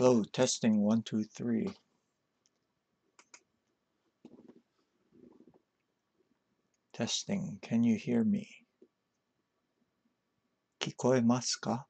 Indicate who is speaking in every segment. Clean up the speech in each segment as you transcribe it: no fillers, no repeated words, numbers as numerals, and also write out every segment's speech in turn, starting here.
Speaker 1: Hello, testing 1, 2, 3. Testing, can you hear me? 聞こえますか?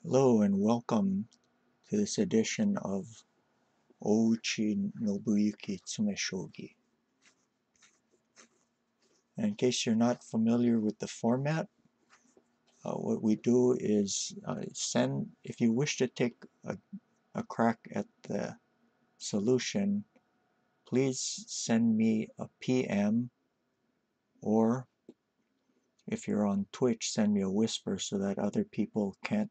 Speaker 1: Hello and welcome to this edition of Ouchi Nobuyuki Tsume Shogi. And in case you're not familiar with the format, what we do is if you wish to take a crack at the solution, please send me a PM, or if you're on Twitch, send me a whisper so that other people can't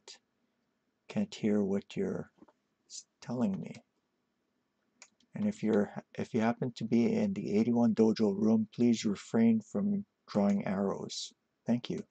Speaker 1: hear what you're telling me. And if you happen to be in the 81 Dojo room, please refrain from drawing arrows. Thank you.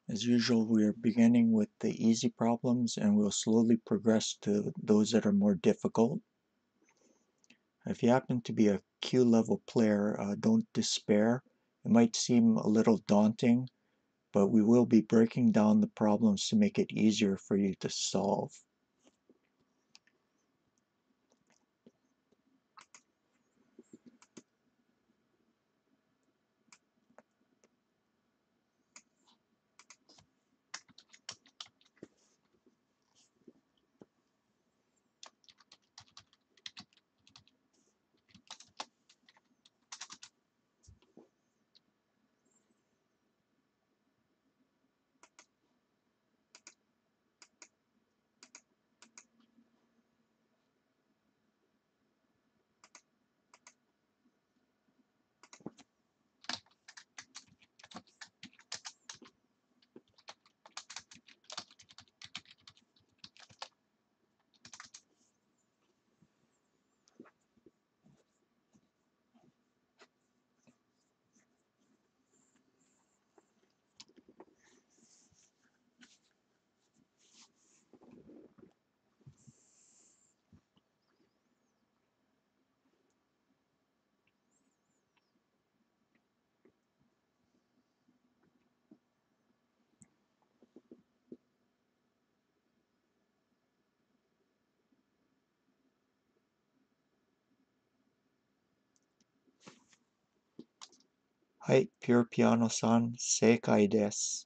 Speaker 1: As usual, we are beginning with the easy problems and we'll slowly progress to those that are more difficult. If you happen to be a Q level player, don't despair. It might seem a little daunting, but we will be breaking down the problems to make it easier for you to solve. Hai, Pure Piano-san, seikai desu.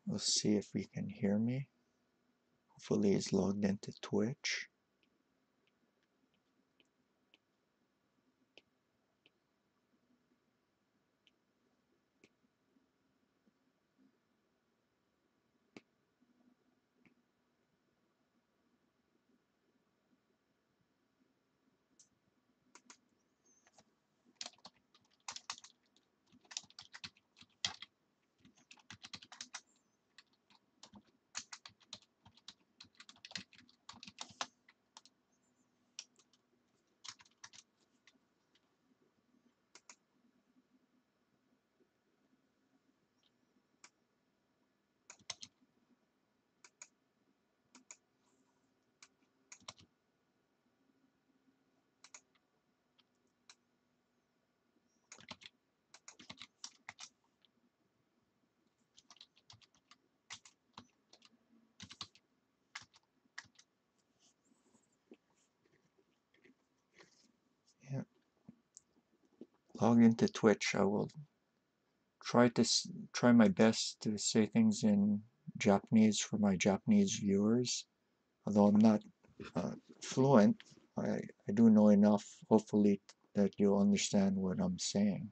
Speaker 1: We'll see if we can hear me. Hopefully he's logged into Twitch. log into Twitch, I will try my best to say things in Japanese for my Japanese viewers. Although I'm not fluent, I do know enough, hopefully, that you'll understand what I'm saying.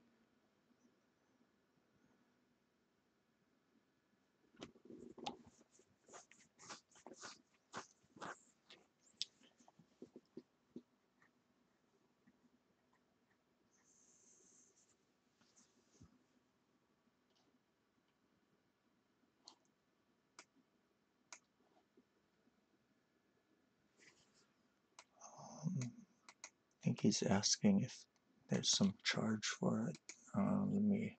Speaker 1: I think he's asking if there's some charge for it. Let me.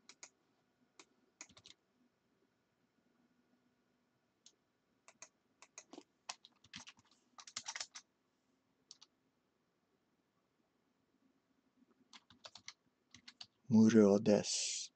Speaker 1: Murio desu.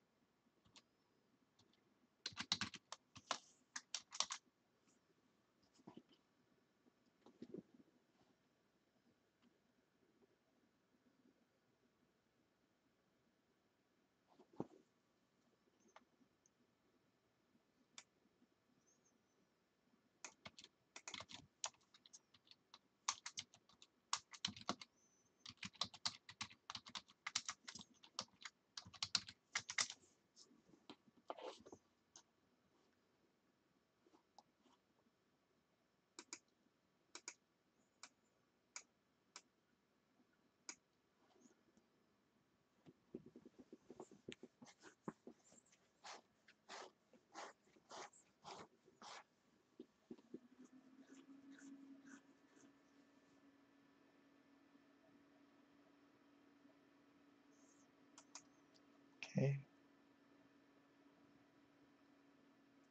Speaker 1: Okay.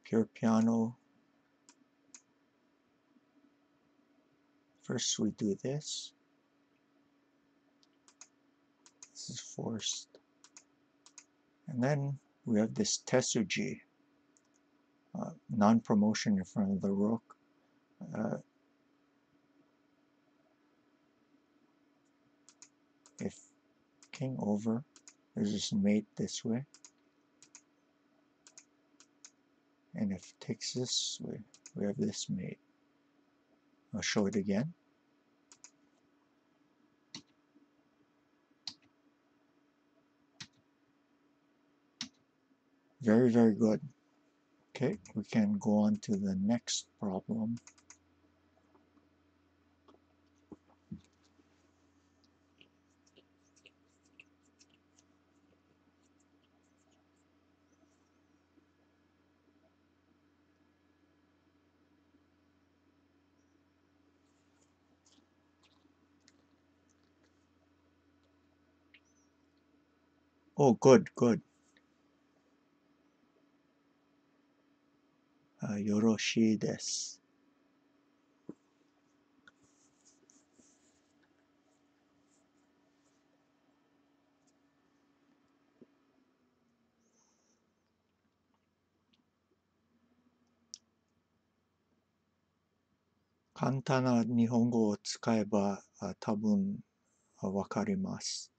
Speaker 1: Pure piano. First we do this. This is forced. And then we have this Tetsuji, non-promotion in front of the rook. If king over, there's this mate this way. And if it takes this way, we have this mate. I'll show it again. Very, very good. Okay, we can go on to the next problem. Oh, good, good. Yoroshii desu. Kantan na Nihongo wo tsukaeba tabun wakarimasu.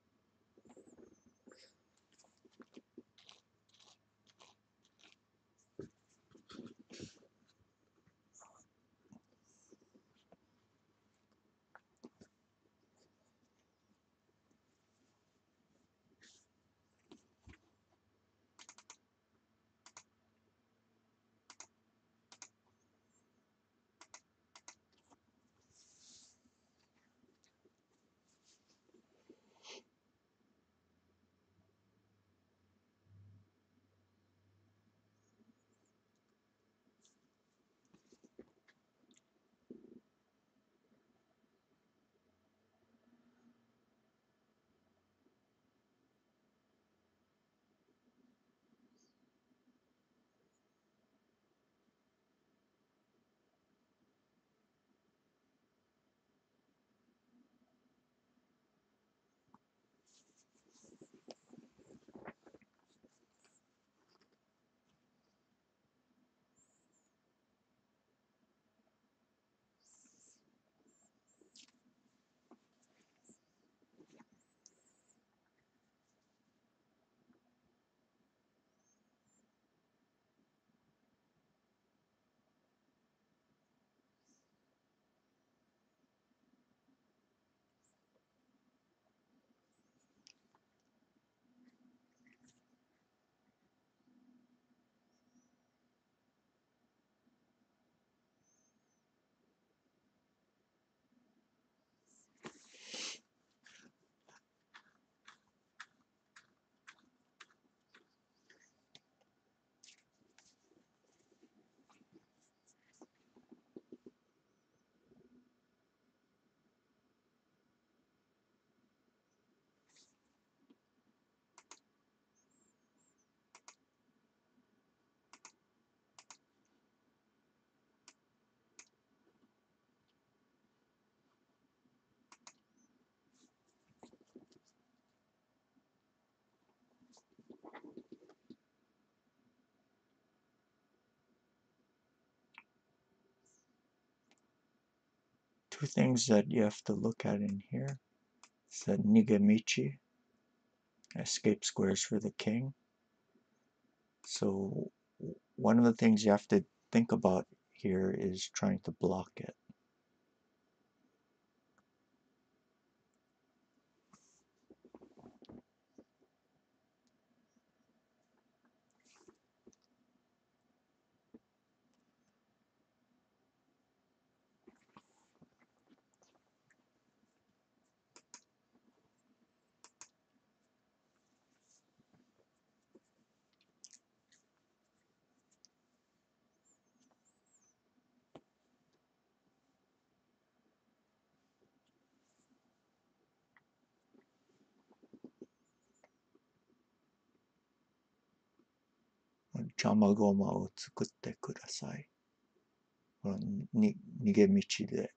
Speaker 1: two things that you have to look at in here is the Nigamichi, escape squares for the king. So one of the things you have to think about here is trying to block it. Jamagoma を作ってください。このに逃げ道で。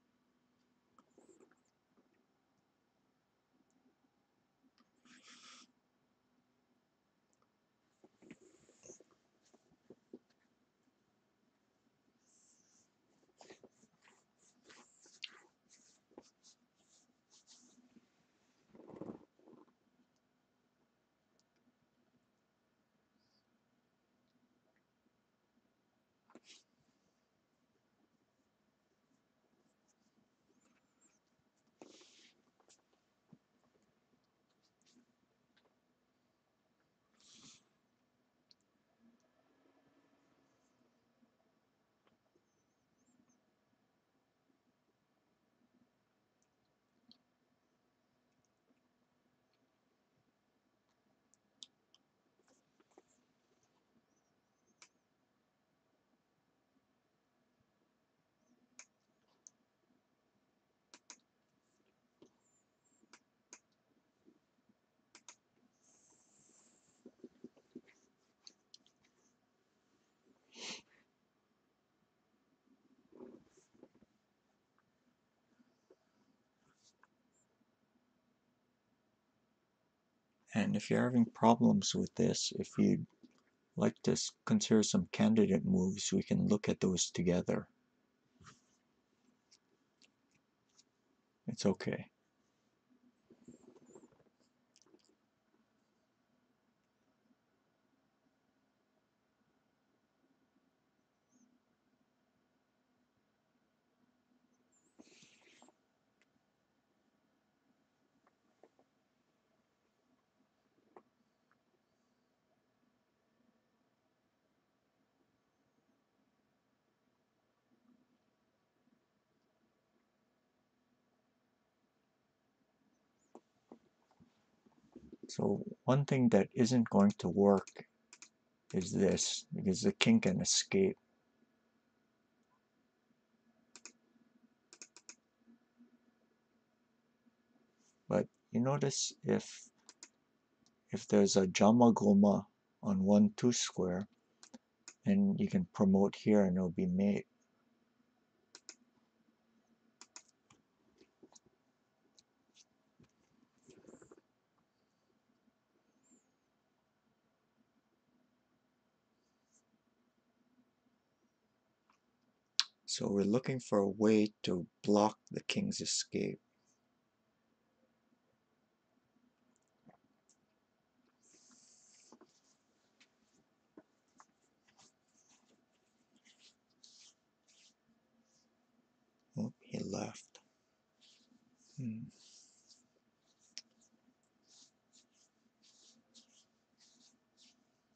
Speaker 1: And if you're having problems with this, if you'd like to consider some candidate moves, we can look at those together. It's okay. So one thing that isn't going to work is this, because the king can escape. But you notice if there's a Jamagoma on 1-2 square, and you can promote here and it'll be mate. So we're looking for a way to block the king's escape. Oh, he left.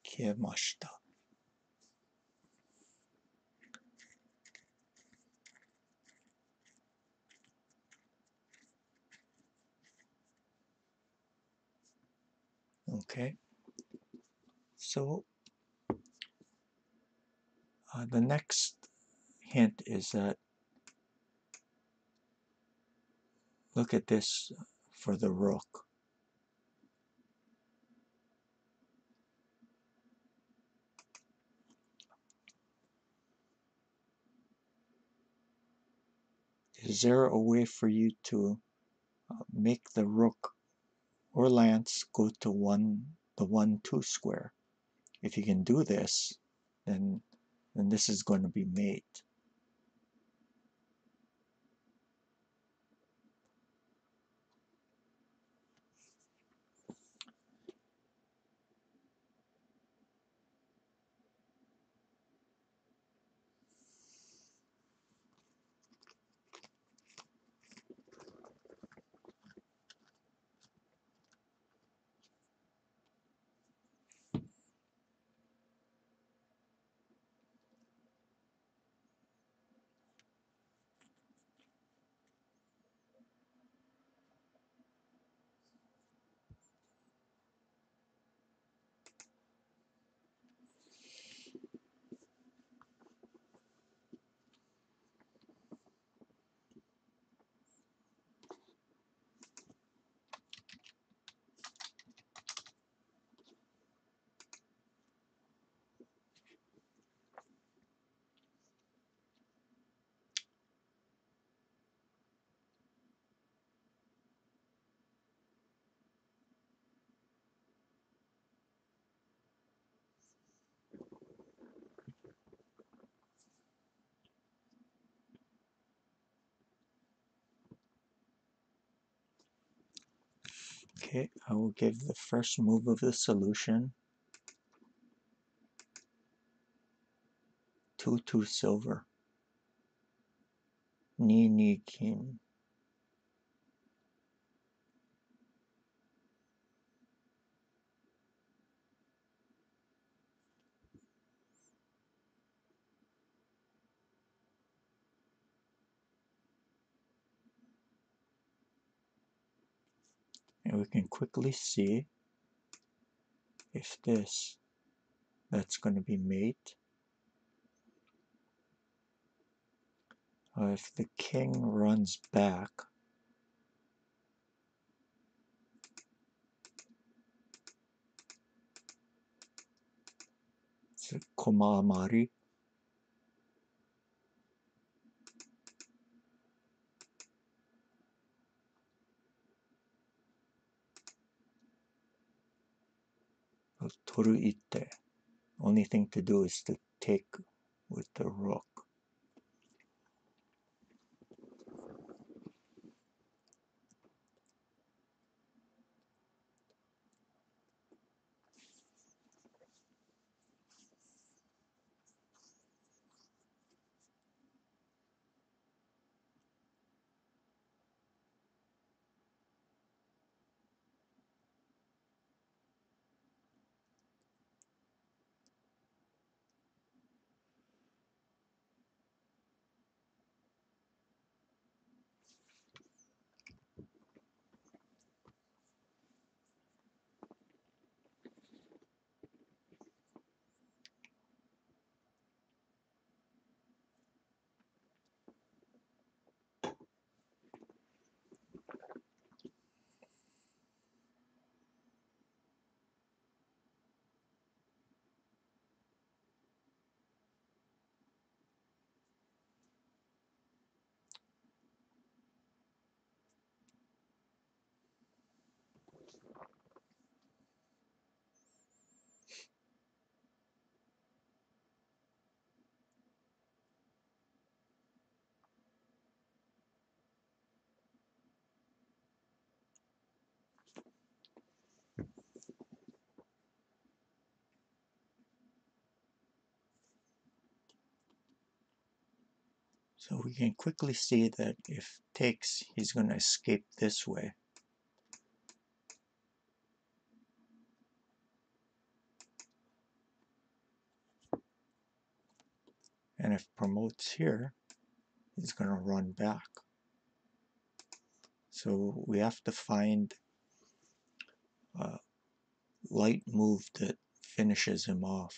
Speaker 1: 消えました。Okay, so the next hint is that look at this for the rook. Is there a way for you to make the rook or lance go to the 1-2 square? If you can do this, then this is going to be mate. Okay, I will give the first move of the solution 2 silver. Ni kin. And we can quickly see if that's going to be mate. If the king runs back, it's a koma amari. Toru ite. Only thing to do is to take with the rook. So we can quickly see that if takes, he's going to escape this way. And if promotes here, he's going to run back. So we have to find a light move that finishes him off.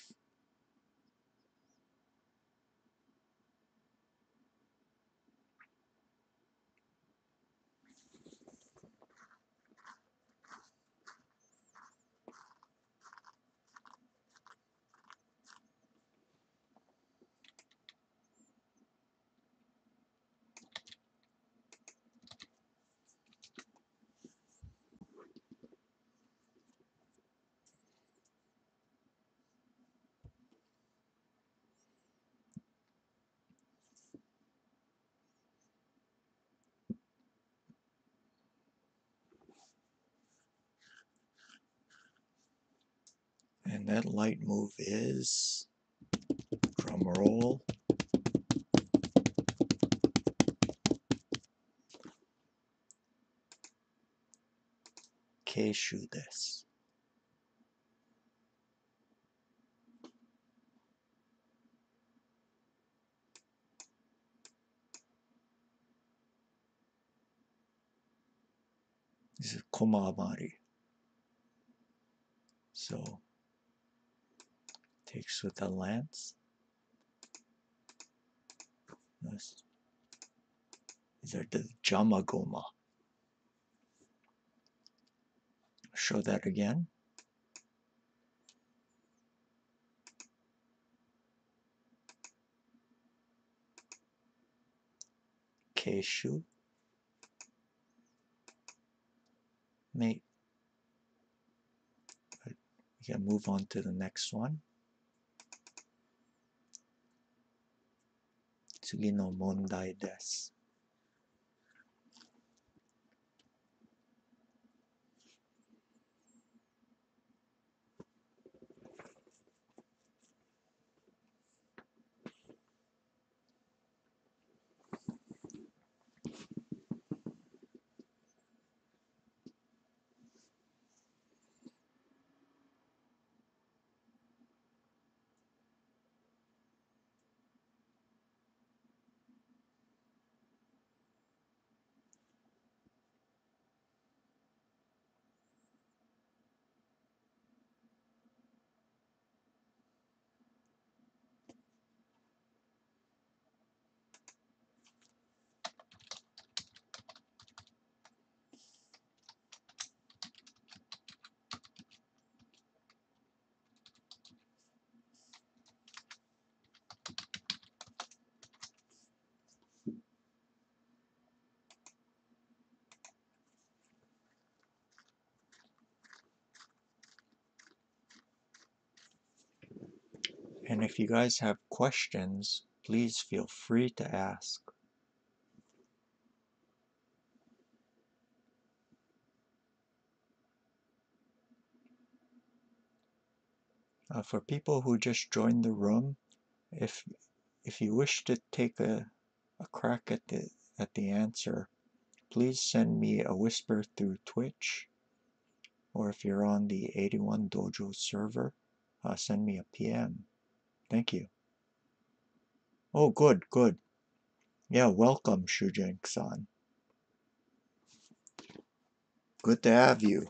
Speaker 1: And that light move is, drum roll, keishu desu. This is koma amari. So takes with the lance. These are the jamagoma. Show that again. Keishu. Mate. We can move on to the next one. Tsugi no mondai desu. And if you guys have questions, please feel free to ask. For people who just joined the room, if you wish to take a crack at the answer, please send me a whisper through Twitch, or if you're on the 81 Dojo server, send me a PM. Thank you. Oh, good. Yeah, welcome, Shujeng-san. Good to have you.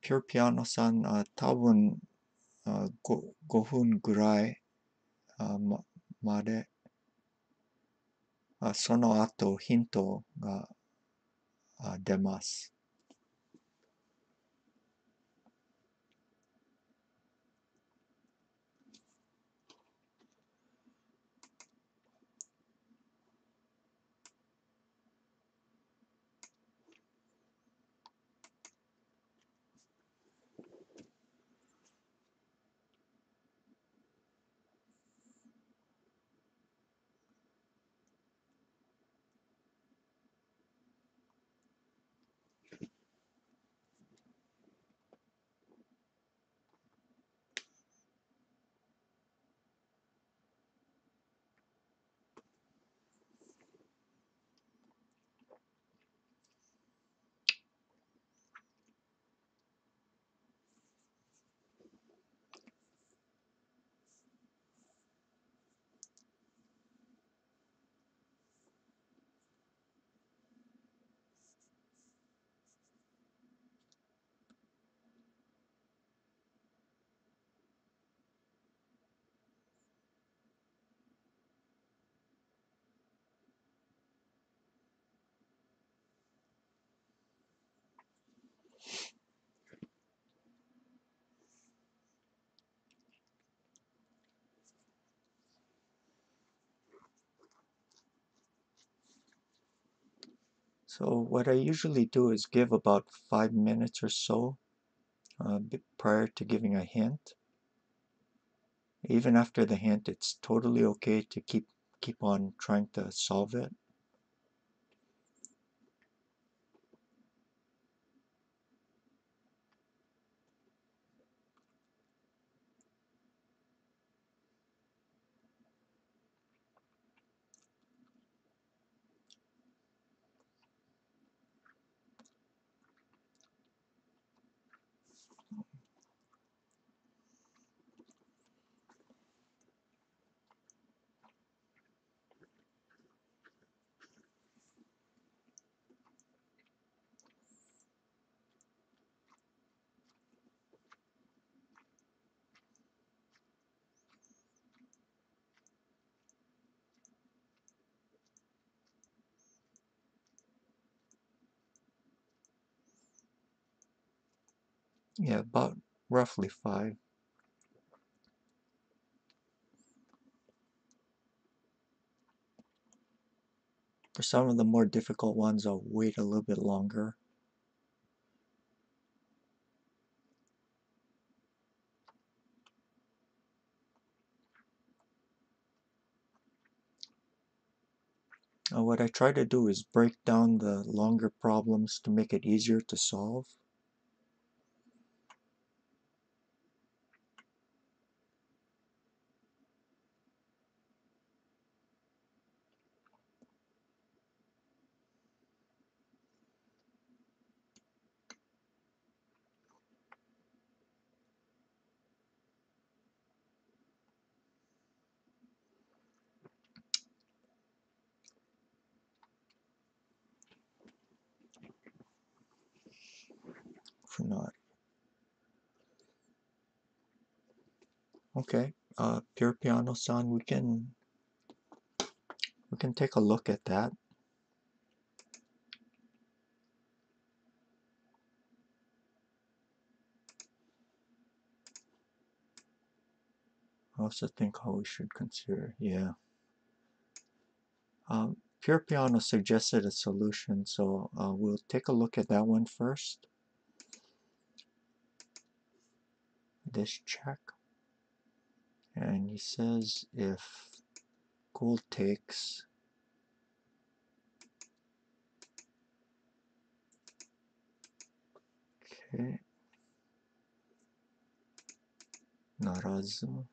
Speaker 1: Pure Piano-san, 多分5分ぐらいまで、その後ヒントが出ます。So what I usually do is give about 5 minutes or so prior to giving a hint. Even after the hint, it's totally okay to keep on trying to solve it. Yeah, about roughly 5. For some of the more difficult ones, I'll wait a little bit longer. What I try to do is break down the longer problems to make it easier to solve. whatnot. Okay, Pure Piano Sound, we can take a look at that. I also think how we should consider, yeah. Pure Piano suggested a solution, so we'll take a look at that one first. This check, and he says if gold takes, okay, narazu.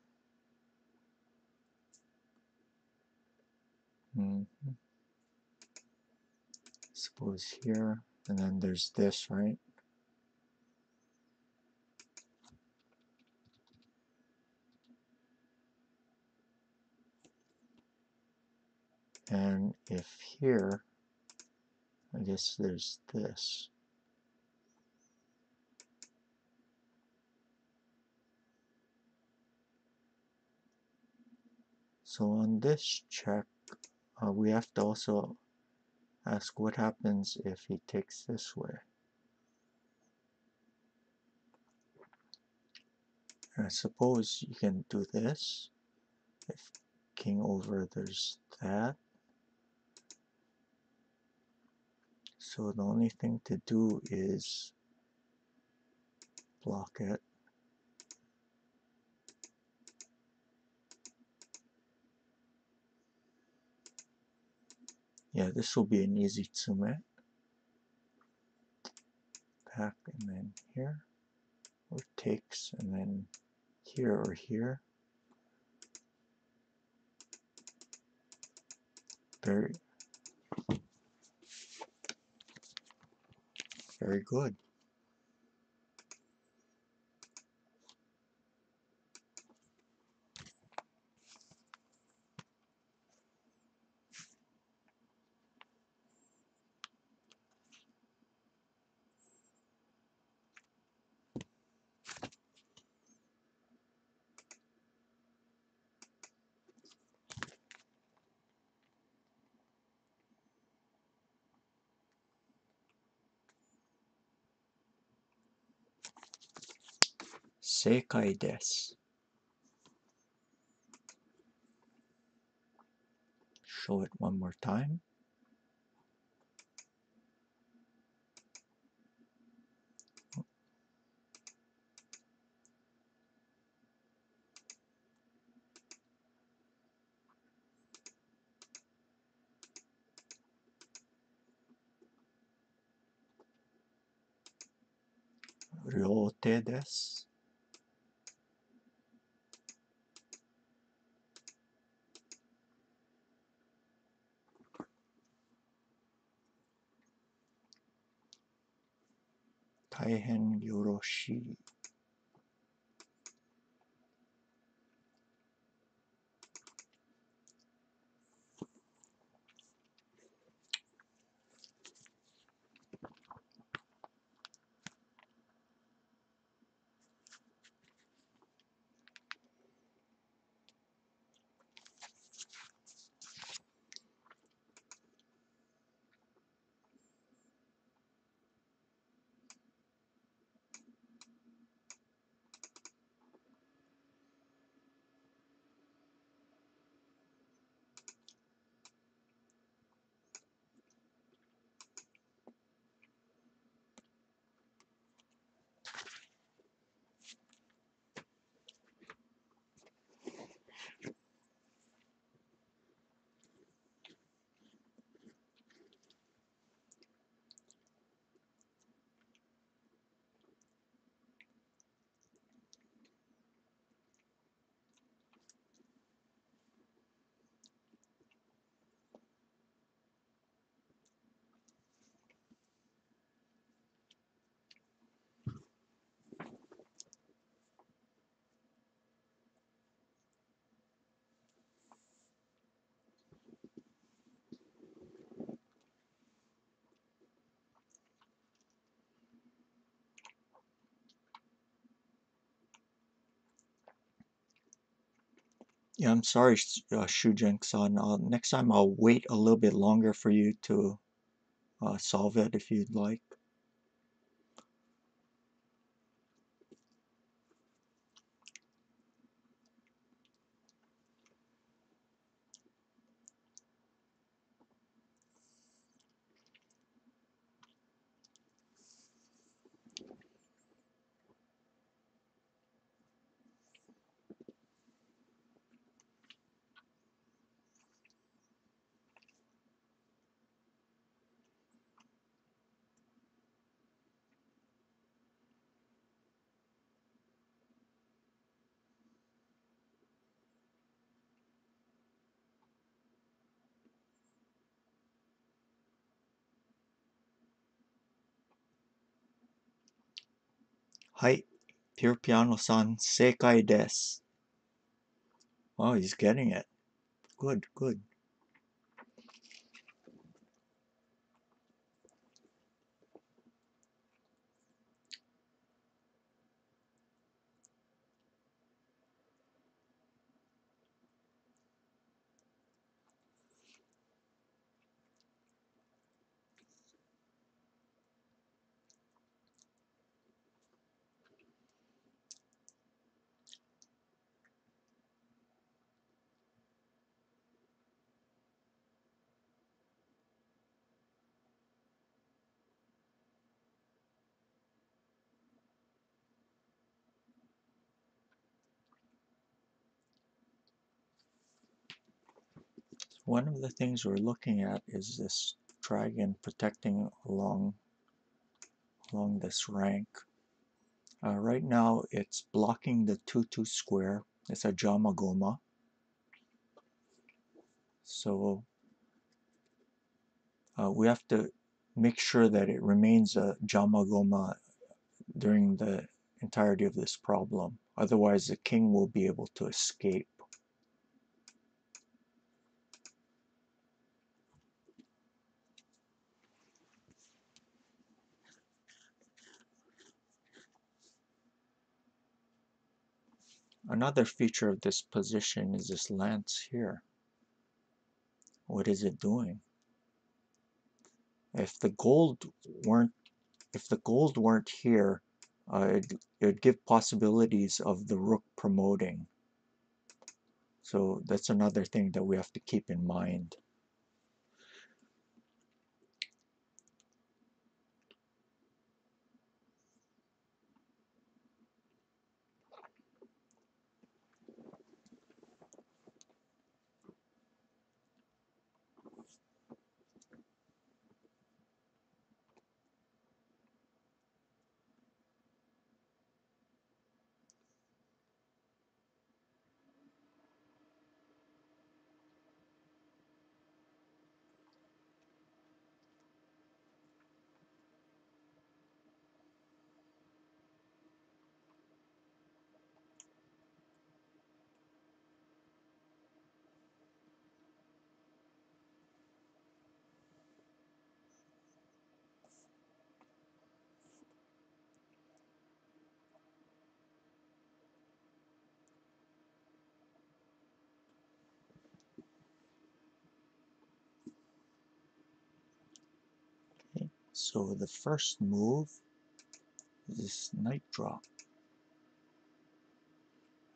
Speaker 1: Suppose here, and then there's this, right? And if here, I guess there's this. So on this check, we have to also ask what happens if he takes this way. And I suppose you can do this. If king over, there's that. So the only thing to do is block it. Yeah, this will be an easy tsume. Back and then here, or takes and then here or here. Very good. Seikai desu. Show it one more time. Ryote desu. Taihen yoroshii. Yeah, I'm sorry, Shujeng-san. Next time I'll wait a little bit longer for you to solve it if you'd like. Hai, Pure Piano-san, sekai desu. Oh, he's getting it. Good, good. One of the things we're looking at is this dragon protecting along this rank. Right now it's blocking the 2-2 square. It's a Jamagoma. So we have to make sure that it remains a Jamagoma during the entirety of this problem. Otherwise the king will be able to escape. Another feature of this position is this lance here. What is it doing? If the gold weren't here, it'd give possibilities of the rook promoting. So that's another thing that we have to keep in mind. Okay. So the first move is this knight drop.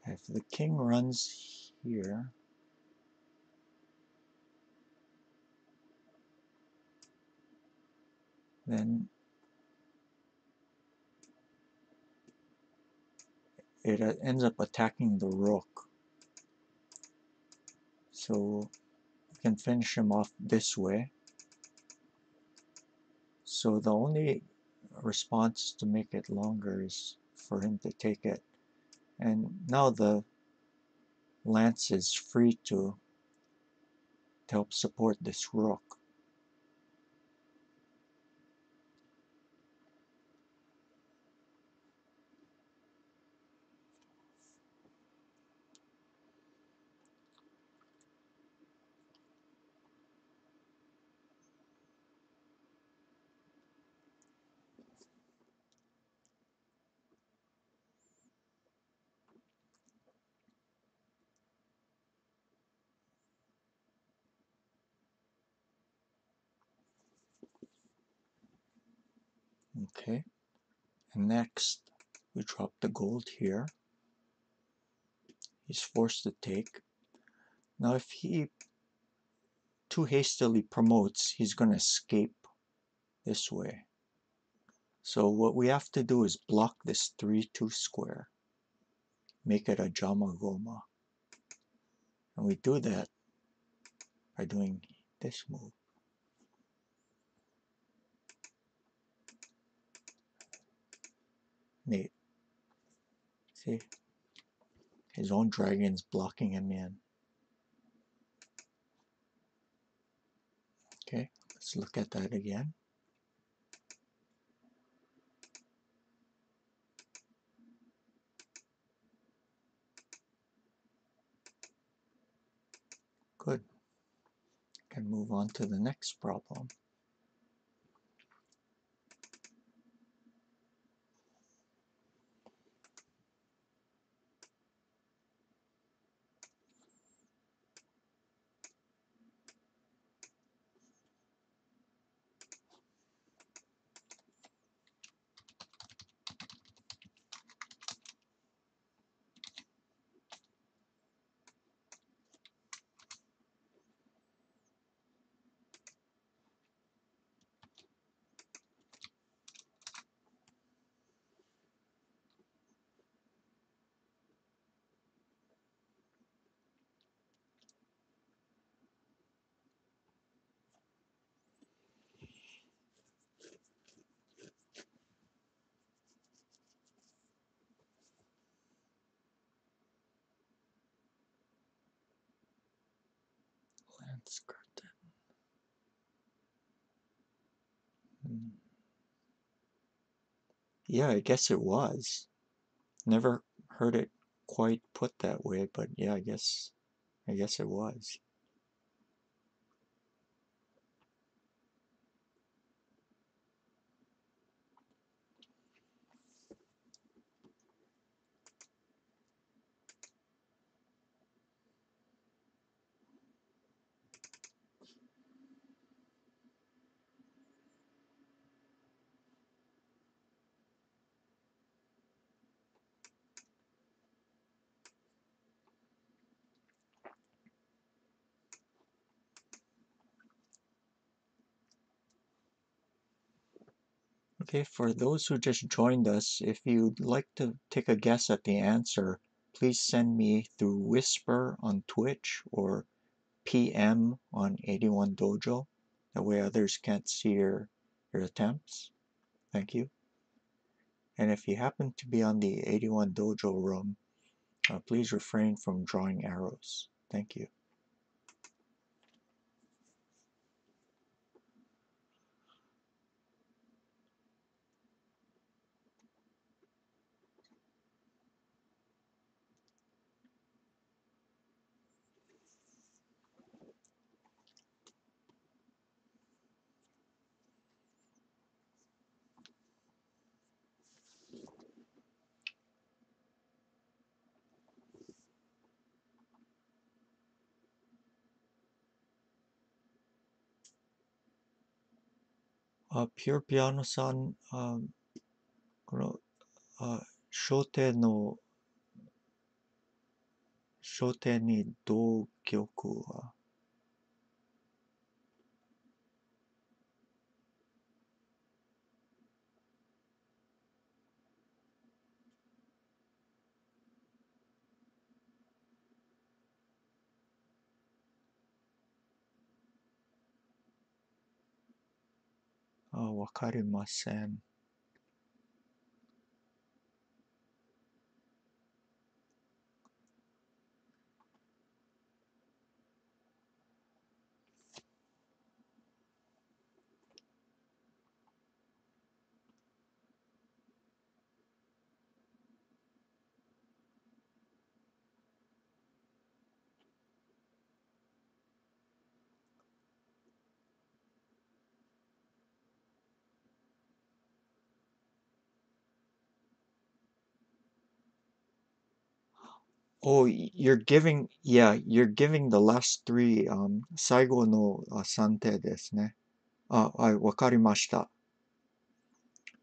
Speaker 1: If the king runs here, then it ends up attacking the rook. So we can finish him off this way. So the only response to make it longer is for him to take it. And now the lance is free to help support this rook. Okay, and next we drop the gold here. He's forced to take. Now if he too hastily promotes, he's going to escape this way. So what we have to do is block this 3-2 square, make it a Jamagoma. And we do that by doing this move. Mate, see? His own dragon's blocking him in. Okay, let's look at that again. Good. Can move on to the next problem. Lance curtain. Yeah, I guess it was. Never heard it quite put that way, but yeah, I guess it was. Okay, for those who just joined us, if you'd like to take a guess at the answer, please send me through Whisper on Twitch or PM on 81 Dojo. That way others can't see your attempts. Thank you. And if you happen to be on the 81 Dojo room, please refrain from drawing arrows. Thank you. Pure Piano-san, この、小手の、小手に同玉は、わかりません。Oh, you're giving, yeah, you're giving the last three, 最後の3手ですね。わかりました。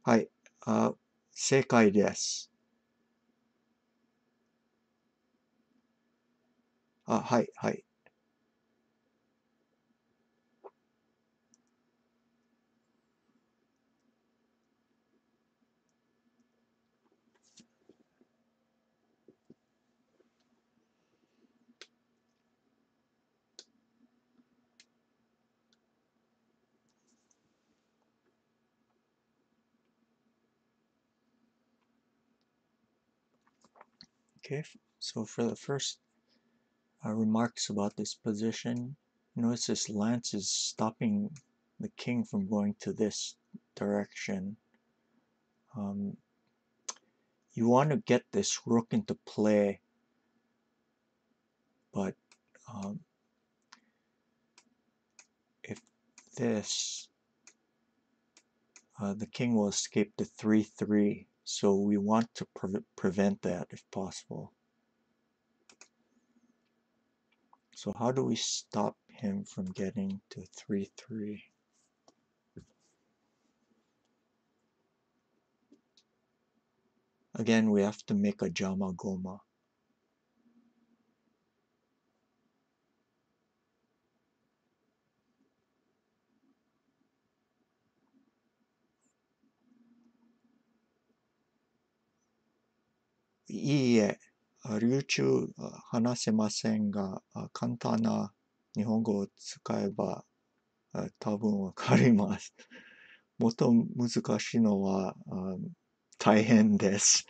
Speaker 1: はい。正解です。はい、はい。Okay, so for the first remarks about this position, notice this lance is stopping the king from going to this direction. You want to get this rook into play, but if this, the king will escape to 3-3, so we want to prevent that if possible. So how do we stop him from getting to 3-3? Again, we have to make a Jama Goma.いいえ、流暢話せませんが、簡単な日本語を使えば多分わかります。もっと難しいのは大変です。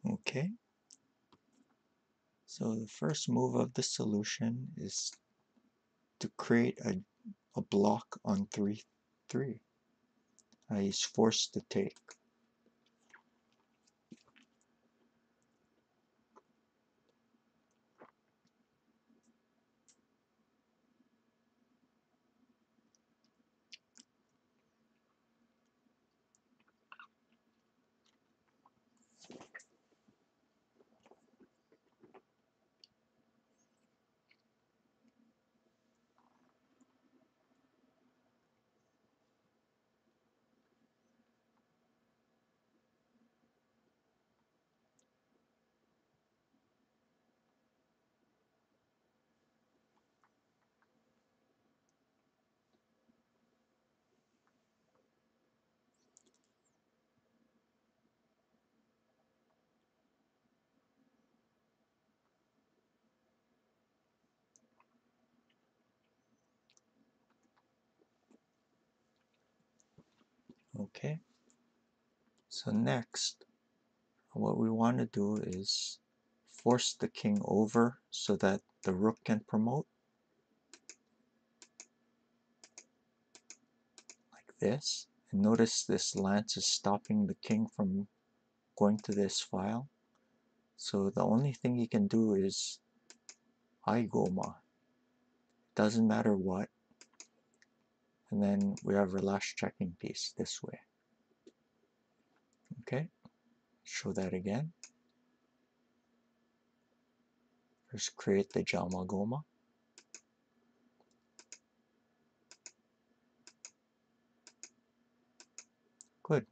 Speaker 1: Okay, so the first move of the solution is to create a block on 3-3. He's forced to take. Okay, so next what we want to do is force the king over so that the rook can promote, like this. And notice this lance is stopping the king from going to this file. So the only thing he can do is Igoma. Doesn't matter what. And then we have our last checking piece this way. Okay, show that again. First create the Jama Goma. Good.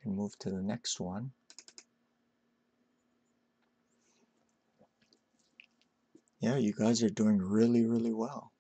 Speaker 1: And move to the next one. Yeah, you guys are doing really, really well.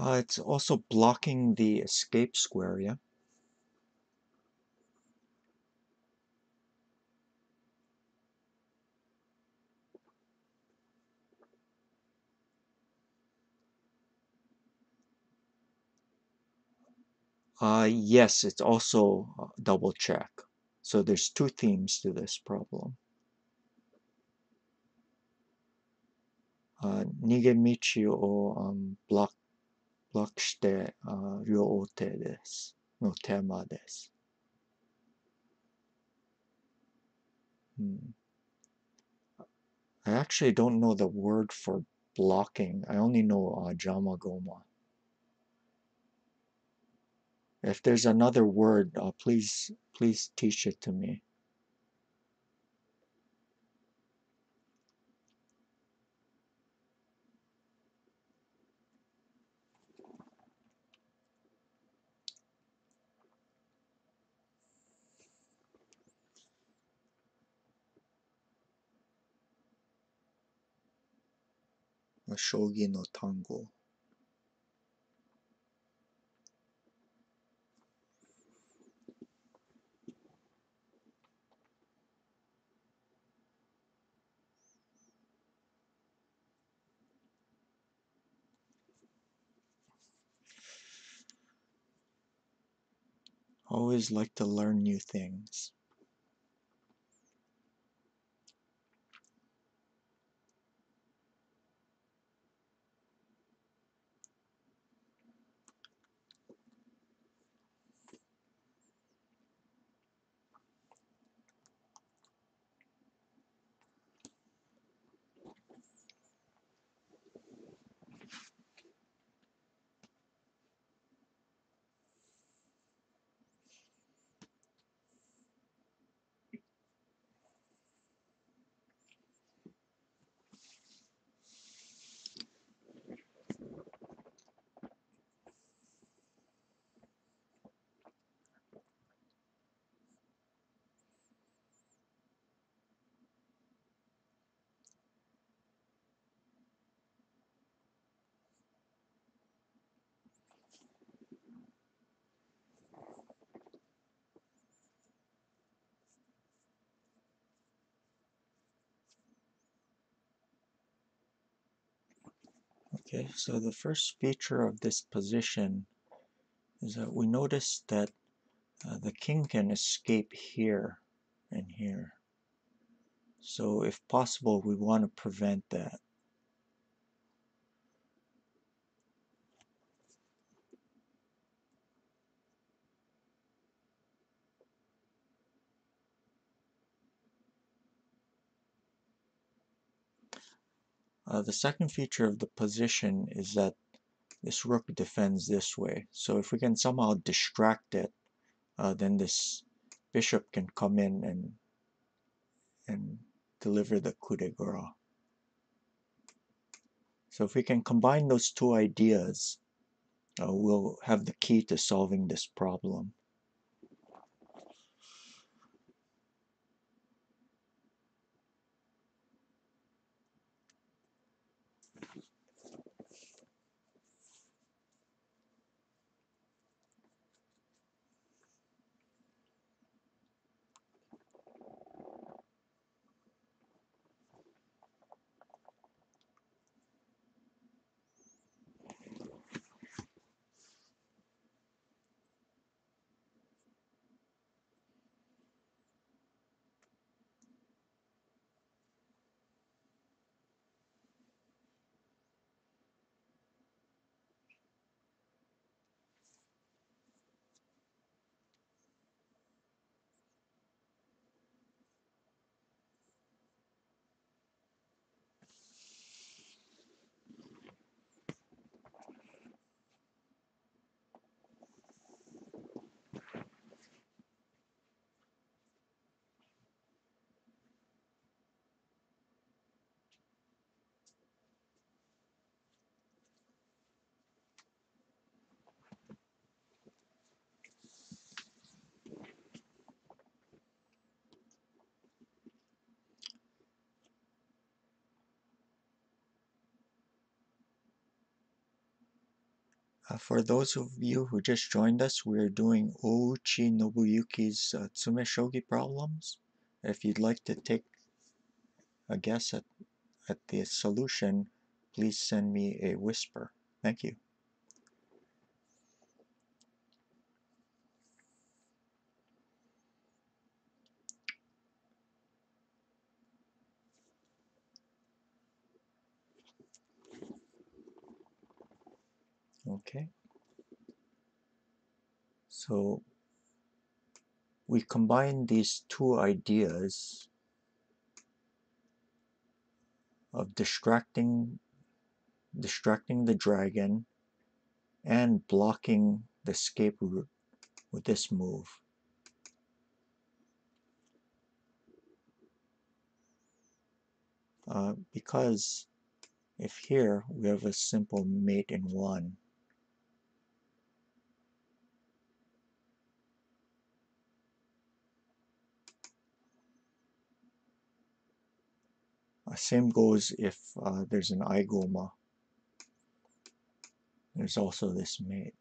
Speaker 1: It's also blocking the escape square, yeah? Yes, it's also double check. So there's two themes to this problem. 逃げ道を、ブロックして、両手です。のテーマです。Hmm. I actually don't know the word for blocking. I only know Jamagoma. If there's another word, please teach it to me. Shogi no tango. Always like to learn new things. Okay, so the first feature of this position is that we notice that the king can escape here and here. So if possible, we want to prevent that. The second feature of the position is that this rook defends this way. So if we can somehow distract it, then this bishop can come in and deliver the coup de grace. So if we can combine those two ideas, we'll have the key to solving this problem. For those of you who just joined us, we're doing Ouchi Nobuyuki's Tsume Shogi problems. If you'd like to take a guess at the solution, please send me a whisper. Thank you. Okay. So we combine these two ideas of distracting the dragon and blocking the escape route with this move. Because if here we have a simple mate in one, same goes if there's an Igoma. There's also this mate.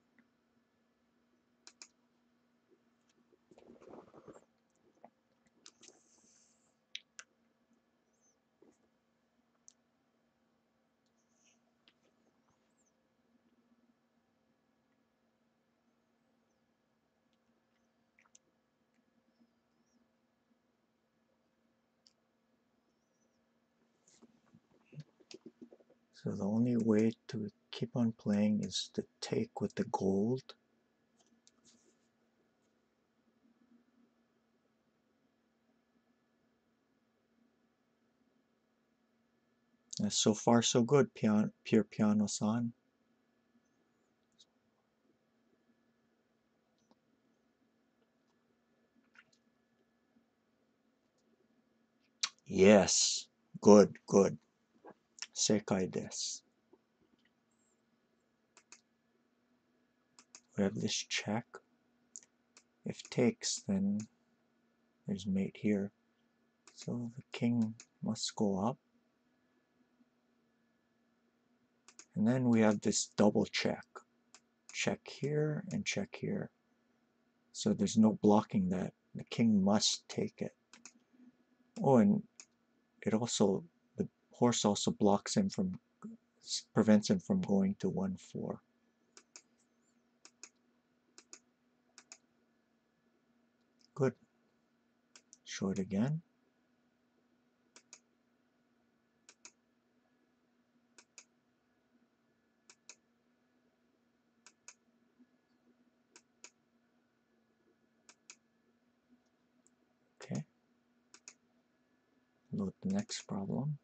Speaker 1: So the only way to keep on playing is to take with the gold. So far so good, Pure Piano-san. Yes, good, good. Sekai desu. We have this check. If takes, then there's mate here. So the king must go up. And then we have this double check. Check here and check here. So there's no blocking that. The king must take it. Oh, and it also, the horse also blocks him from, prevents him from going to 1-4. Good. Show it again. Okay. Load the next problem.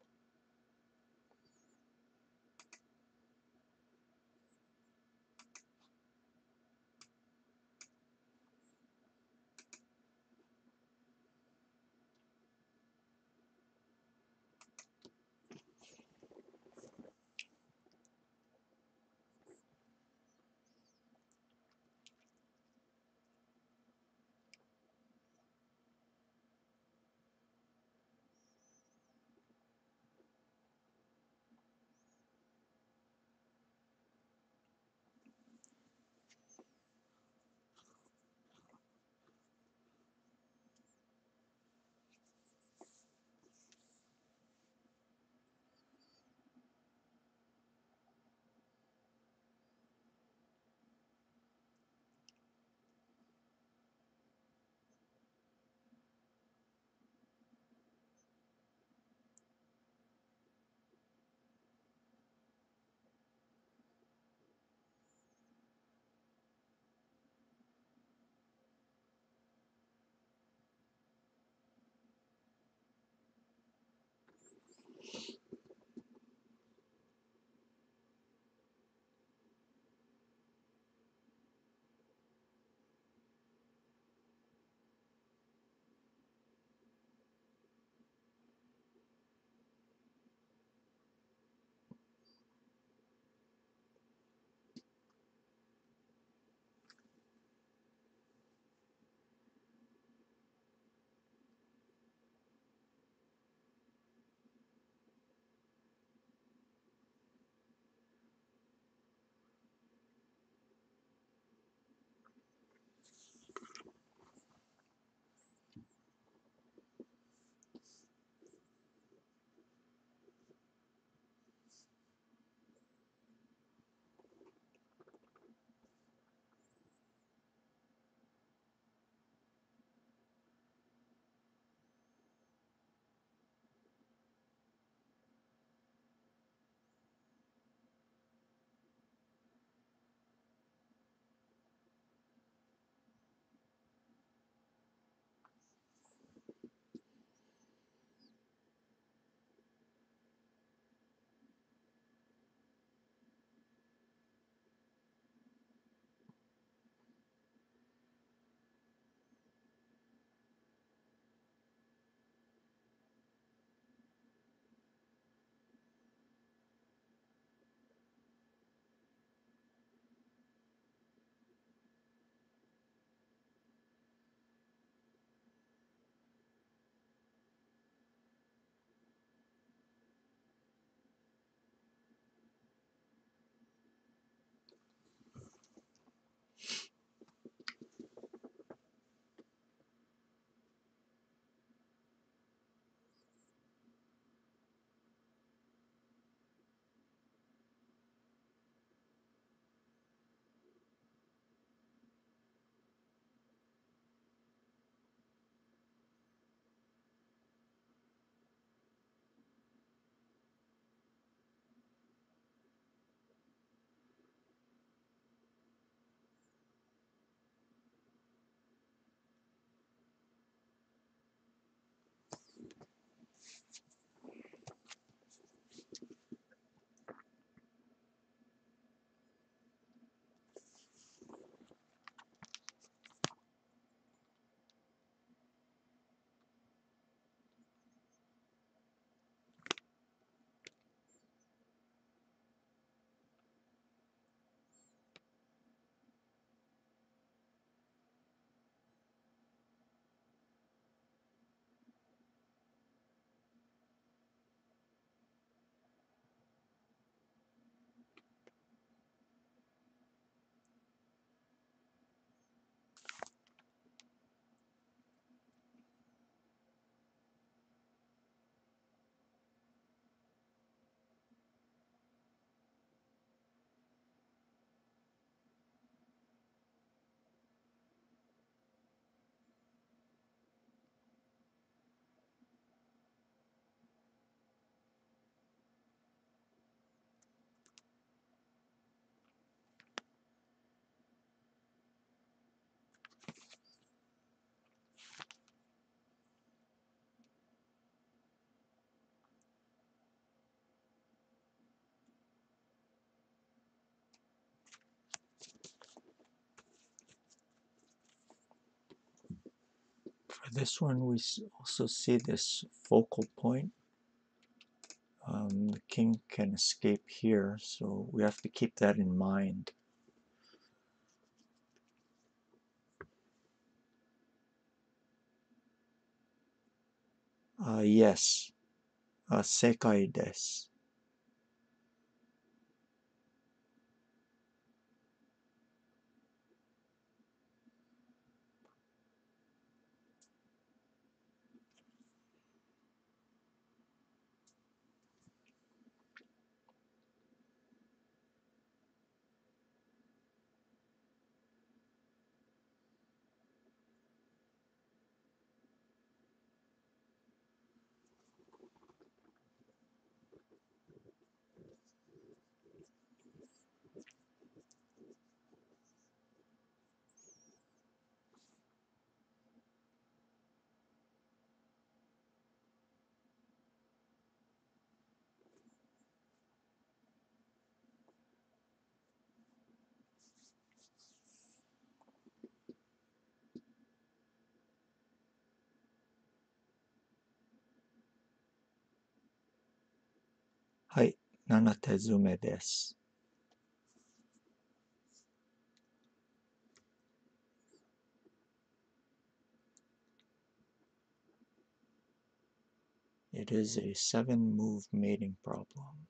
Speaker 1: This one we also see this focal point. The king can escape here, so we have to keep that in mind. Yes, sekai desu. Hai, 7手詰めです。It is a 7-move mating problem.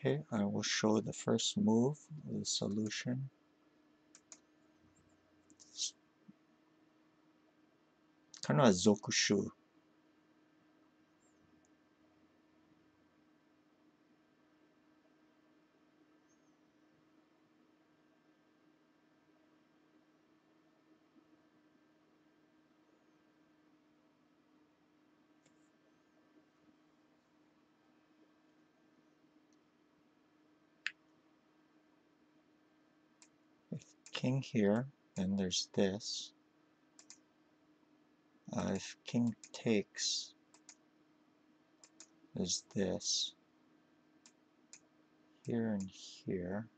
Speaker 1: Okay, I will show the first move of the solution. Kind of a zokushu. King here, then there's this. If king takes, there's this. Here and here.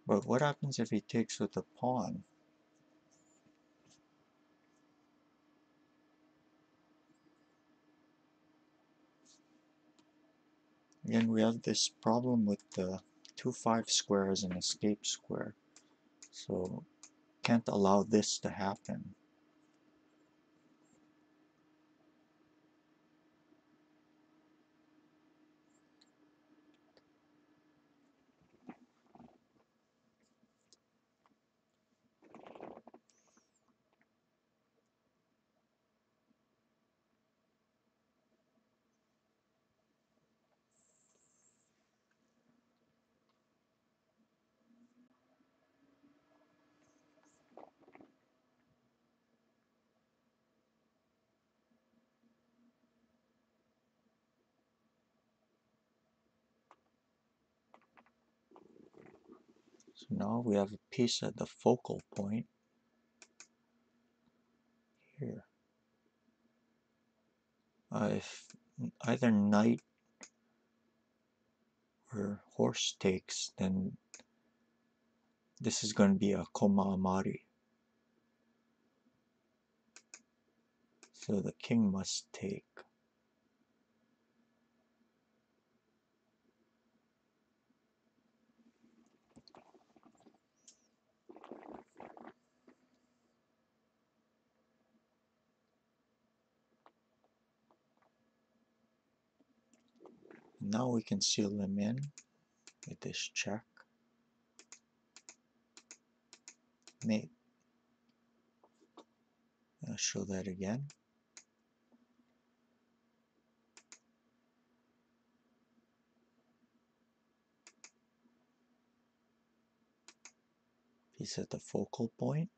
Speaker 1: But what happens if he takes with the pawn? Again, we have this problem with the 2-5 square as an escape square. So can't allow this to happen. Now we have a piece at the focal point here. If either knight or horse takes, then this is going to be a komaamari. So the king must take. Now we can seal them in with this check. Mate. I'll show that again. Piece at the focal point.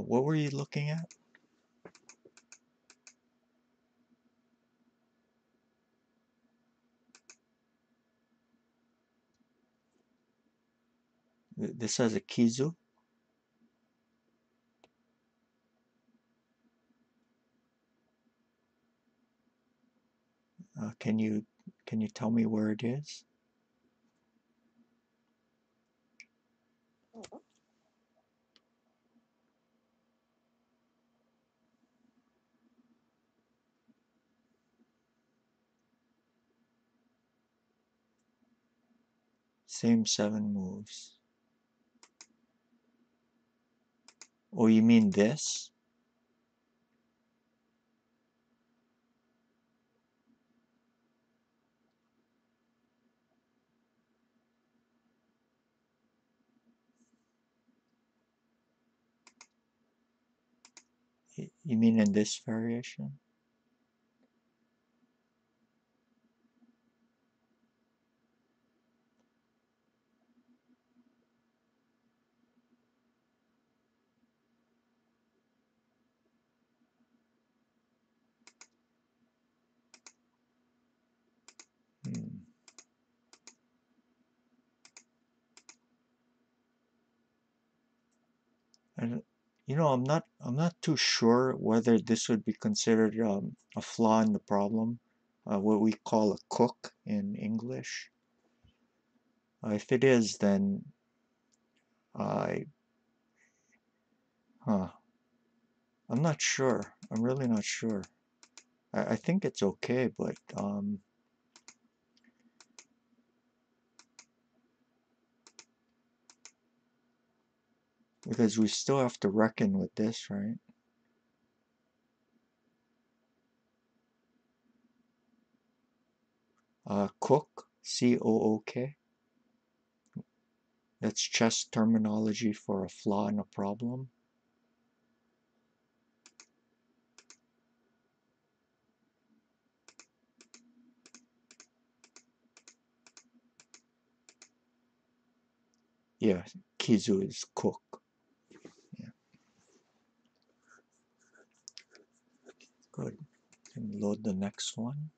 Speaker 1: What were you looking at? This has a kizu. Can you tell me where it is? Same 7 moves. Oh, you mean this? You mean in this variation? Hmm. And I'm not too sure whether this would be considered a flaw in the problem, what we call a cook in English. If it is, then I, huh, I'm not sure. I'm really not sure. I think it's okay, but because we still have to reckon with this, right? Cook, C-O-O-K. That's chess terminology for a flaw in a problem. Yeah, Kizu is cook. Yeah, good. And load the next one.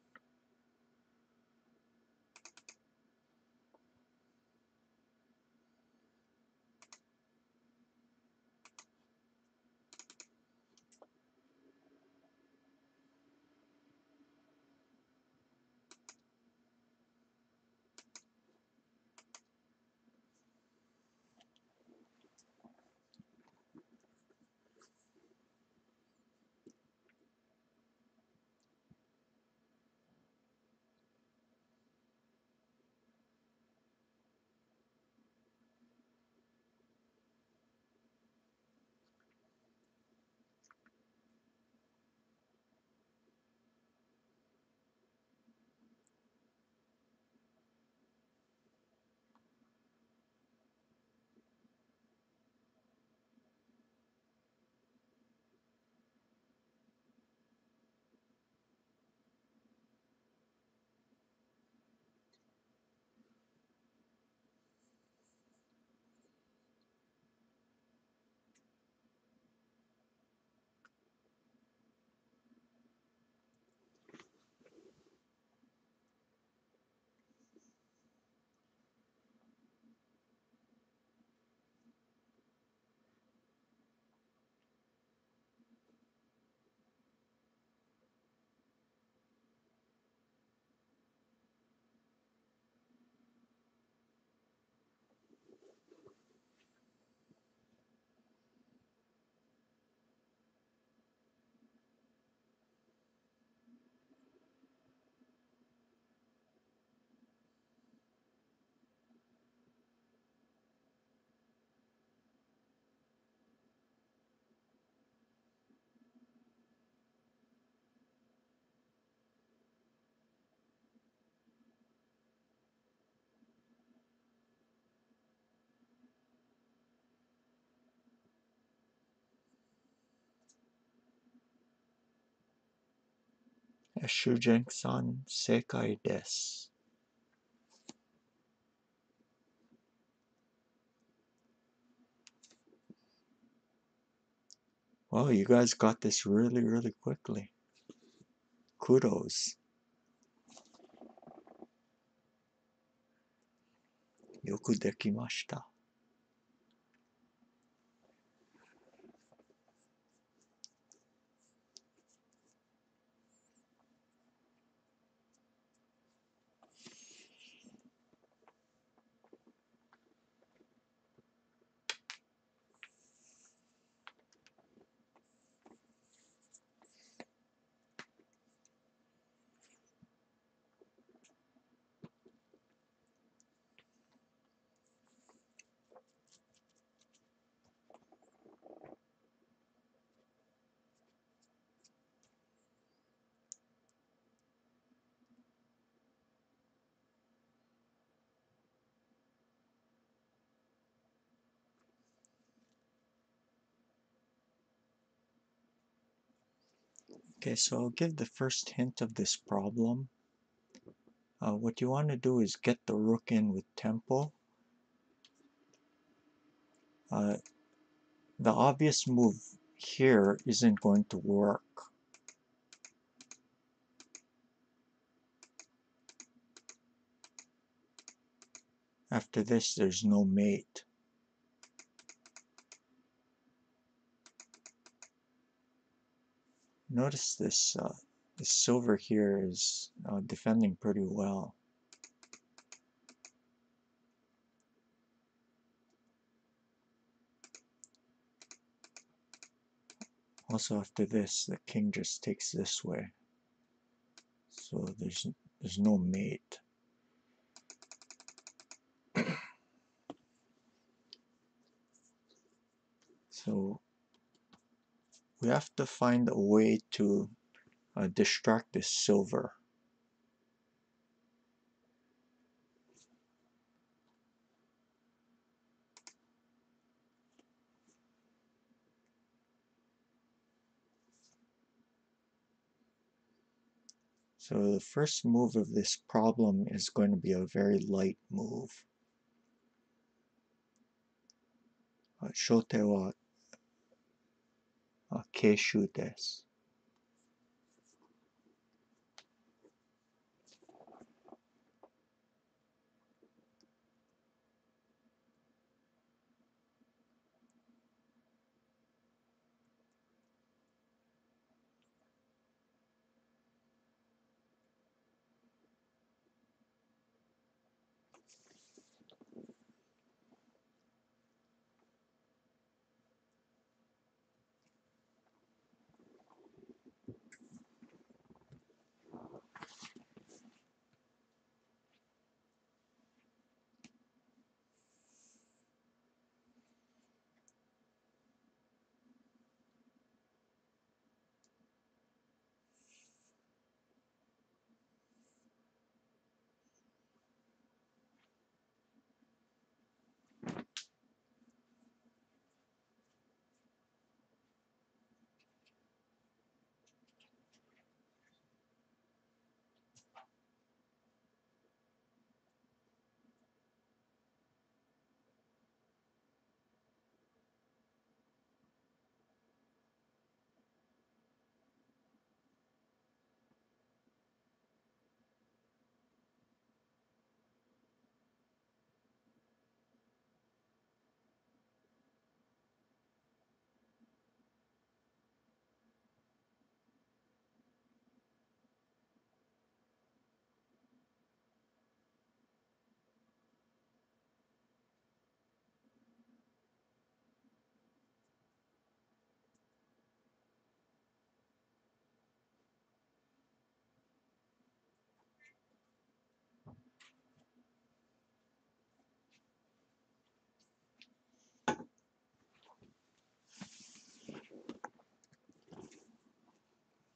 Speaker 1: Shujen-san, sekai desu. Well, you guys got this really, really quickly. Kudos. Yoku dekimashita. Okay, so I'll give the first hint of this problem. What you want to do is get the rook in with tempo. The obvious move here isn't going to work. After this, there's no mate. Notice this, this silver here is defending pretty well. Also after this, the king just takes this way. So there's no mate. So we have to find a way to distract this silver. So the first move of this problem is going to be a very light move. Shote wa keishu desu.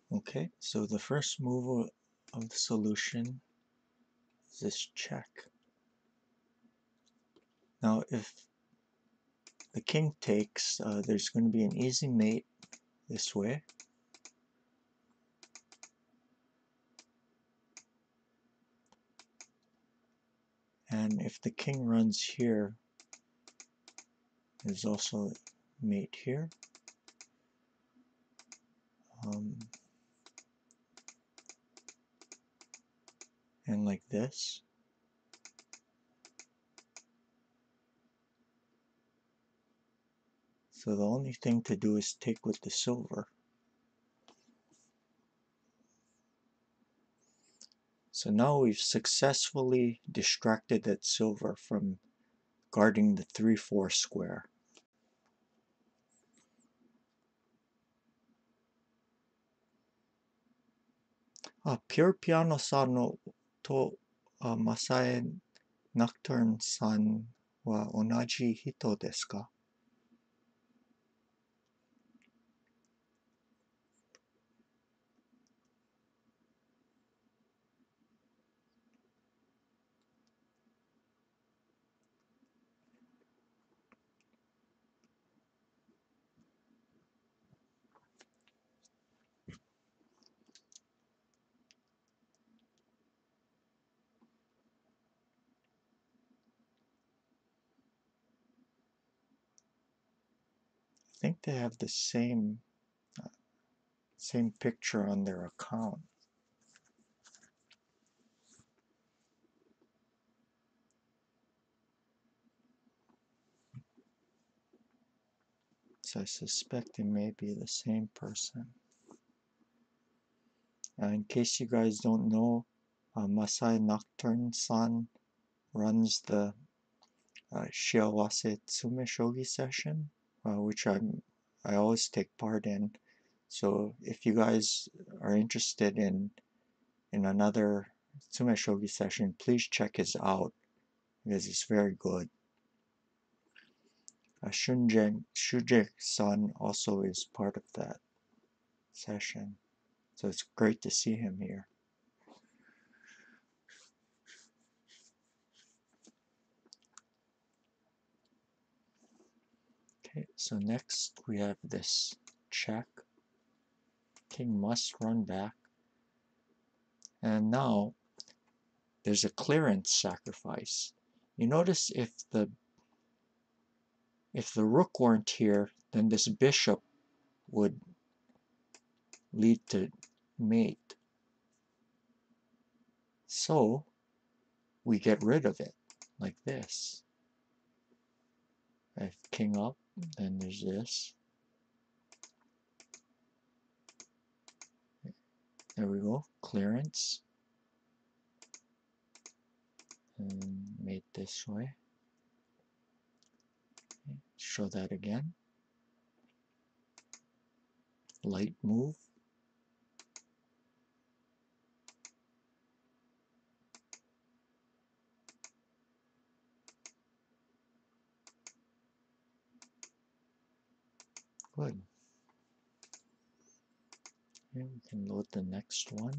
Speaker 1: Okay, so the first move of the solution is this check. Now if the king takes, there's going to be an easy mate this way. And if the king runs here, there's also mate here. And like this. So the only thing to do is take with the silver. So now we've successfully distracted that silver from guarding the 3-4 square. Pure Piano さんのとマサエナクターンさんは同じ人ですか? I think they have the same picture on their account. So I suspect it may be the same person. In case you guys don't know, Masai Nocturne-san runs the Shiawase Tsume Shogi session, which I always take part in. So if you guys are interested in another Tsume Shogi session, please check his out because it's very good. Shujek-san also is part of that session, so it's great to see him here. Okay, so next we have this check. King must run back. And now there's a clearance sacrifice. You notice if the rook weren't here, then this bishop would lead to mate. So we get rid of it like this. If king up, then there's this. There we go, clearance. And mate this way. Show that again. Light move. Good. Okay, we can load the next one.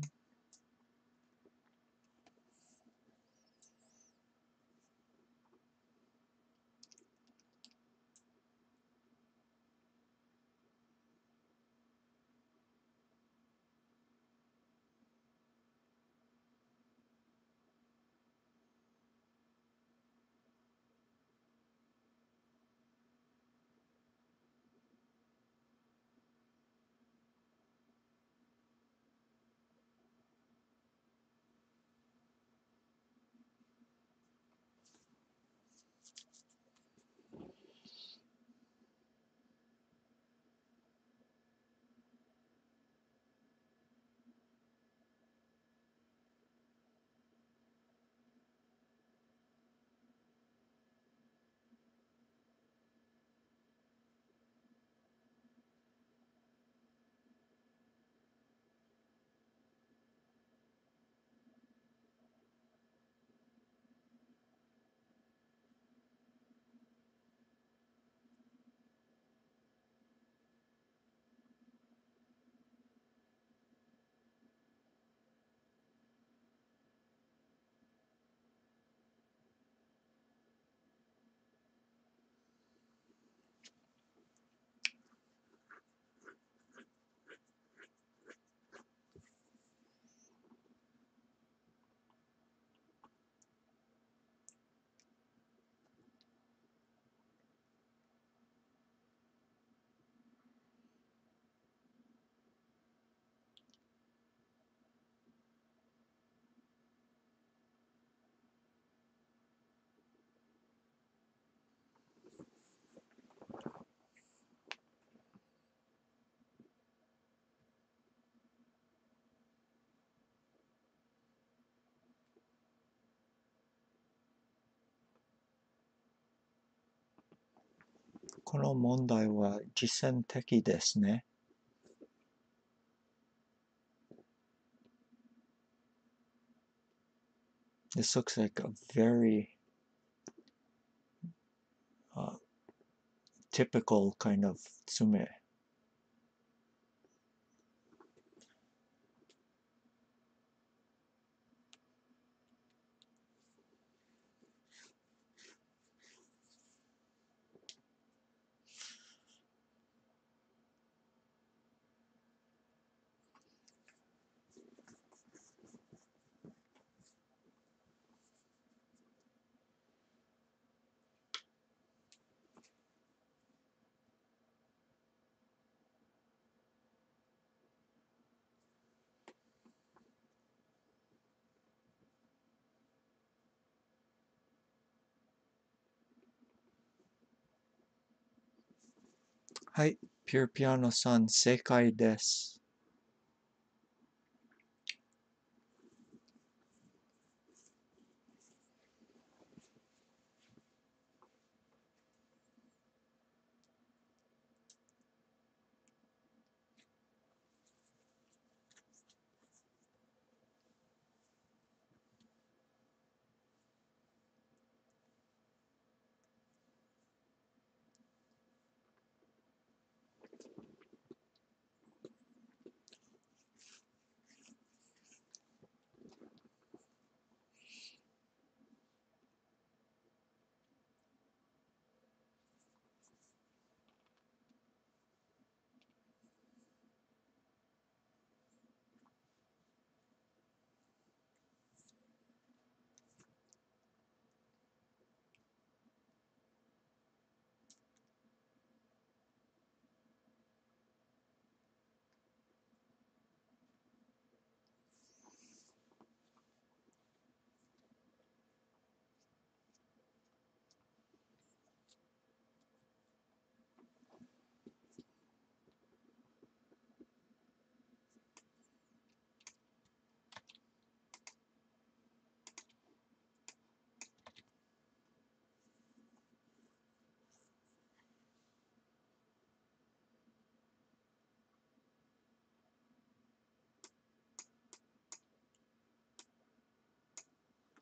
Speaker 1: この問題は実践的ですね。This looks like a very typical kind of tsume. Hi, Pure Piano-san, 正解です。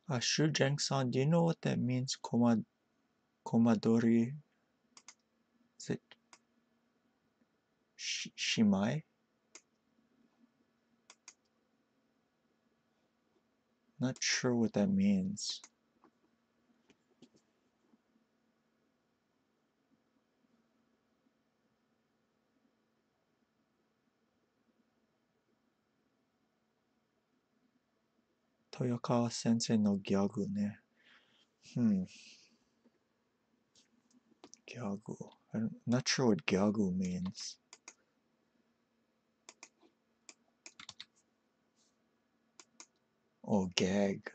Speaker 1: Shujeng-san, do you know what that means? Komadori? Is it Shimai? Not sure what that means. Toyokawa sensei no gyagu ne. Gyagu. I'm not sure what gyagu means. Oh, gag.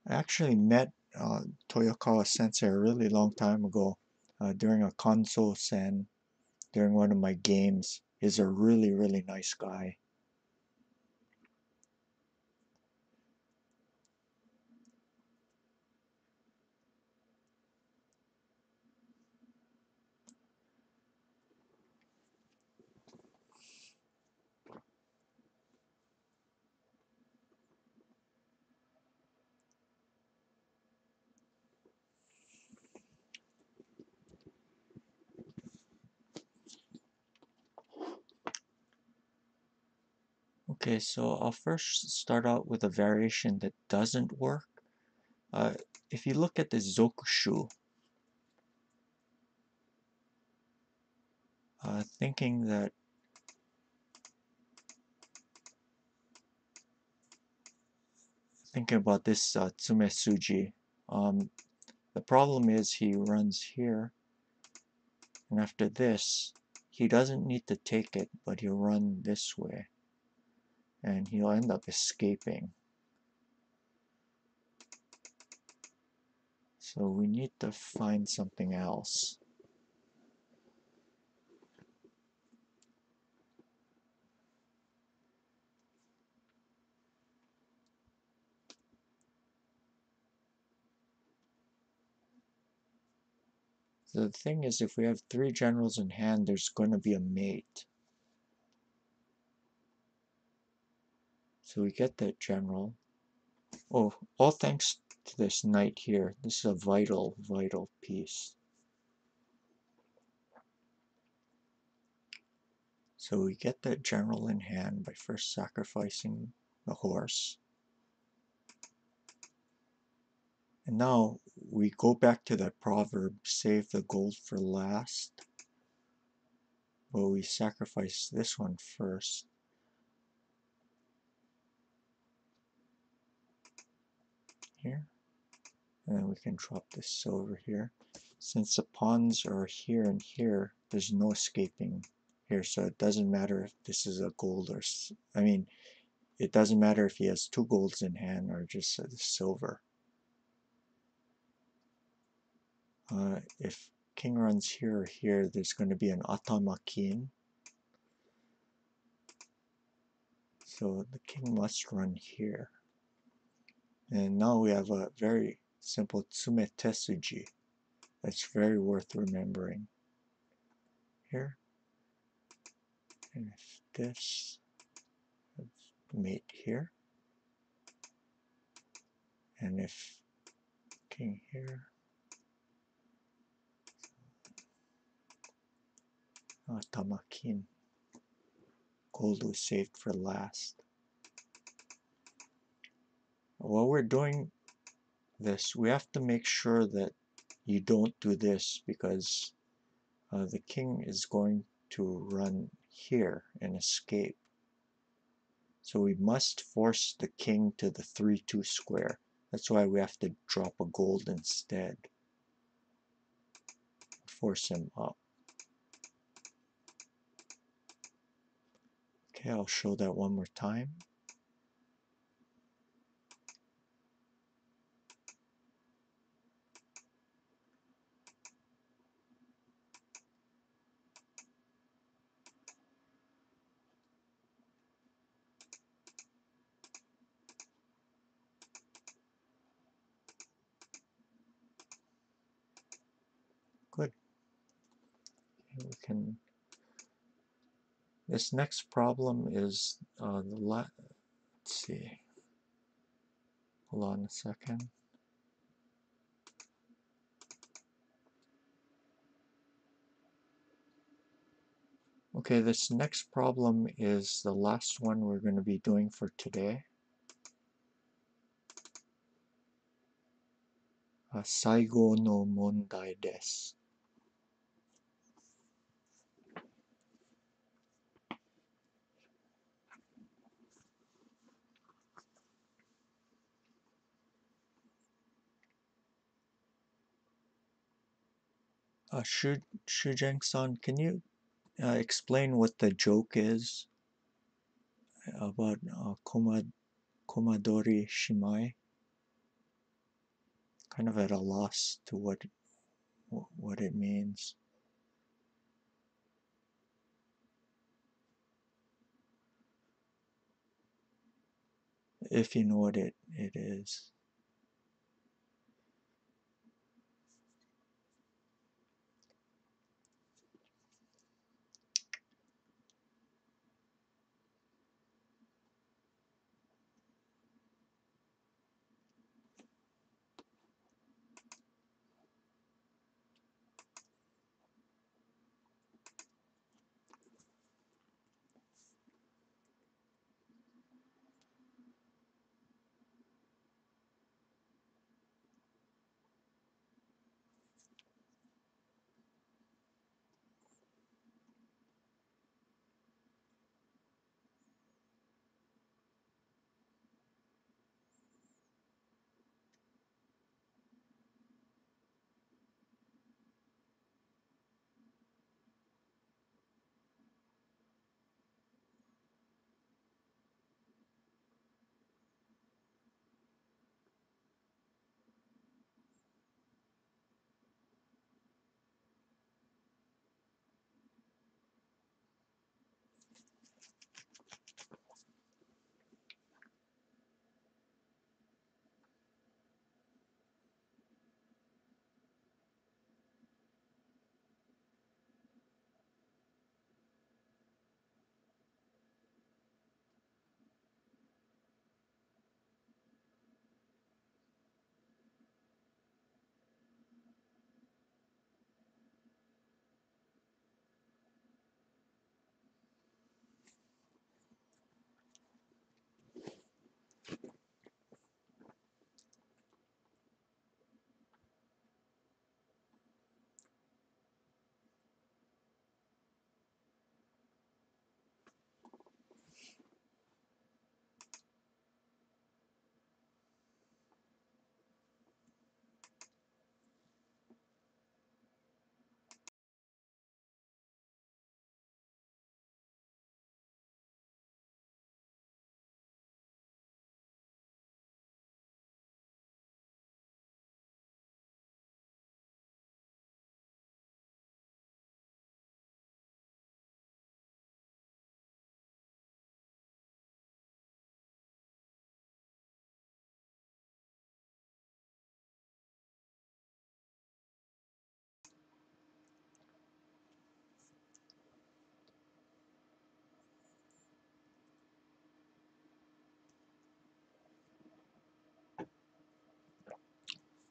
Speaker 1: I actually met Toyokawa sensei a really long time ago during a console sen during one of my games. He's a really, really nice guy. Okay, so I'll first start out with a variation that doesn't work. If you look at the Zokushu, thinking about this Tsume Suji, the problem is he runs here, and after this, he doesn't need to take it, but he'll run this way, and he'll end up escaping. So we need to find something else. the thing is, if we have 3 generals in hand, there's going to be a mate. So we get that general. Oh, all thanks to this knight here. This is a vital, vital piece. So we get that general in hand by first sacrificing the horse. And now we go back to that proverb, save the gold for last. Well, we sacrifice this one first. Here. And then we can drop this silver here. Since the pawns are here and here, there's no escaping here. So it doesn't matter if this is a gold or, I mean, it doesn't matter if he has 2 golds in hand or just a silver. If king runs here or here, there's going to be an atamakin. So the king must run here. And now we have a very simple tsume tesuji that's very worth remembering. Here. And if this, mate here. And if king here, tamakin, gold was saved for last. While we're doing this, we have to make sure that you don't do this, because the king is going to run here and escape. So we must force the king to the 3-2 square. That's why we have to drop a gold instead. Force him up. Okay, I'll show that one more time. Good. Okay, we can. This next problem is let's see. Hold on a second. Okay, this next problem is the last one we're going to be doing for today. Saigo no mondai desu. Shujeng-san, can you explain what the joke is about Komadori Shimai? Kind of at a loss to what it means. If you know what it is.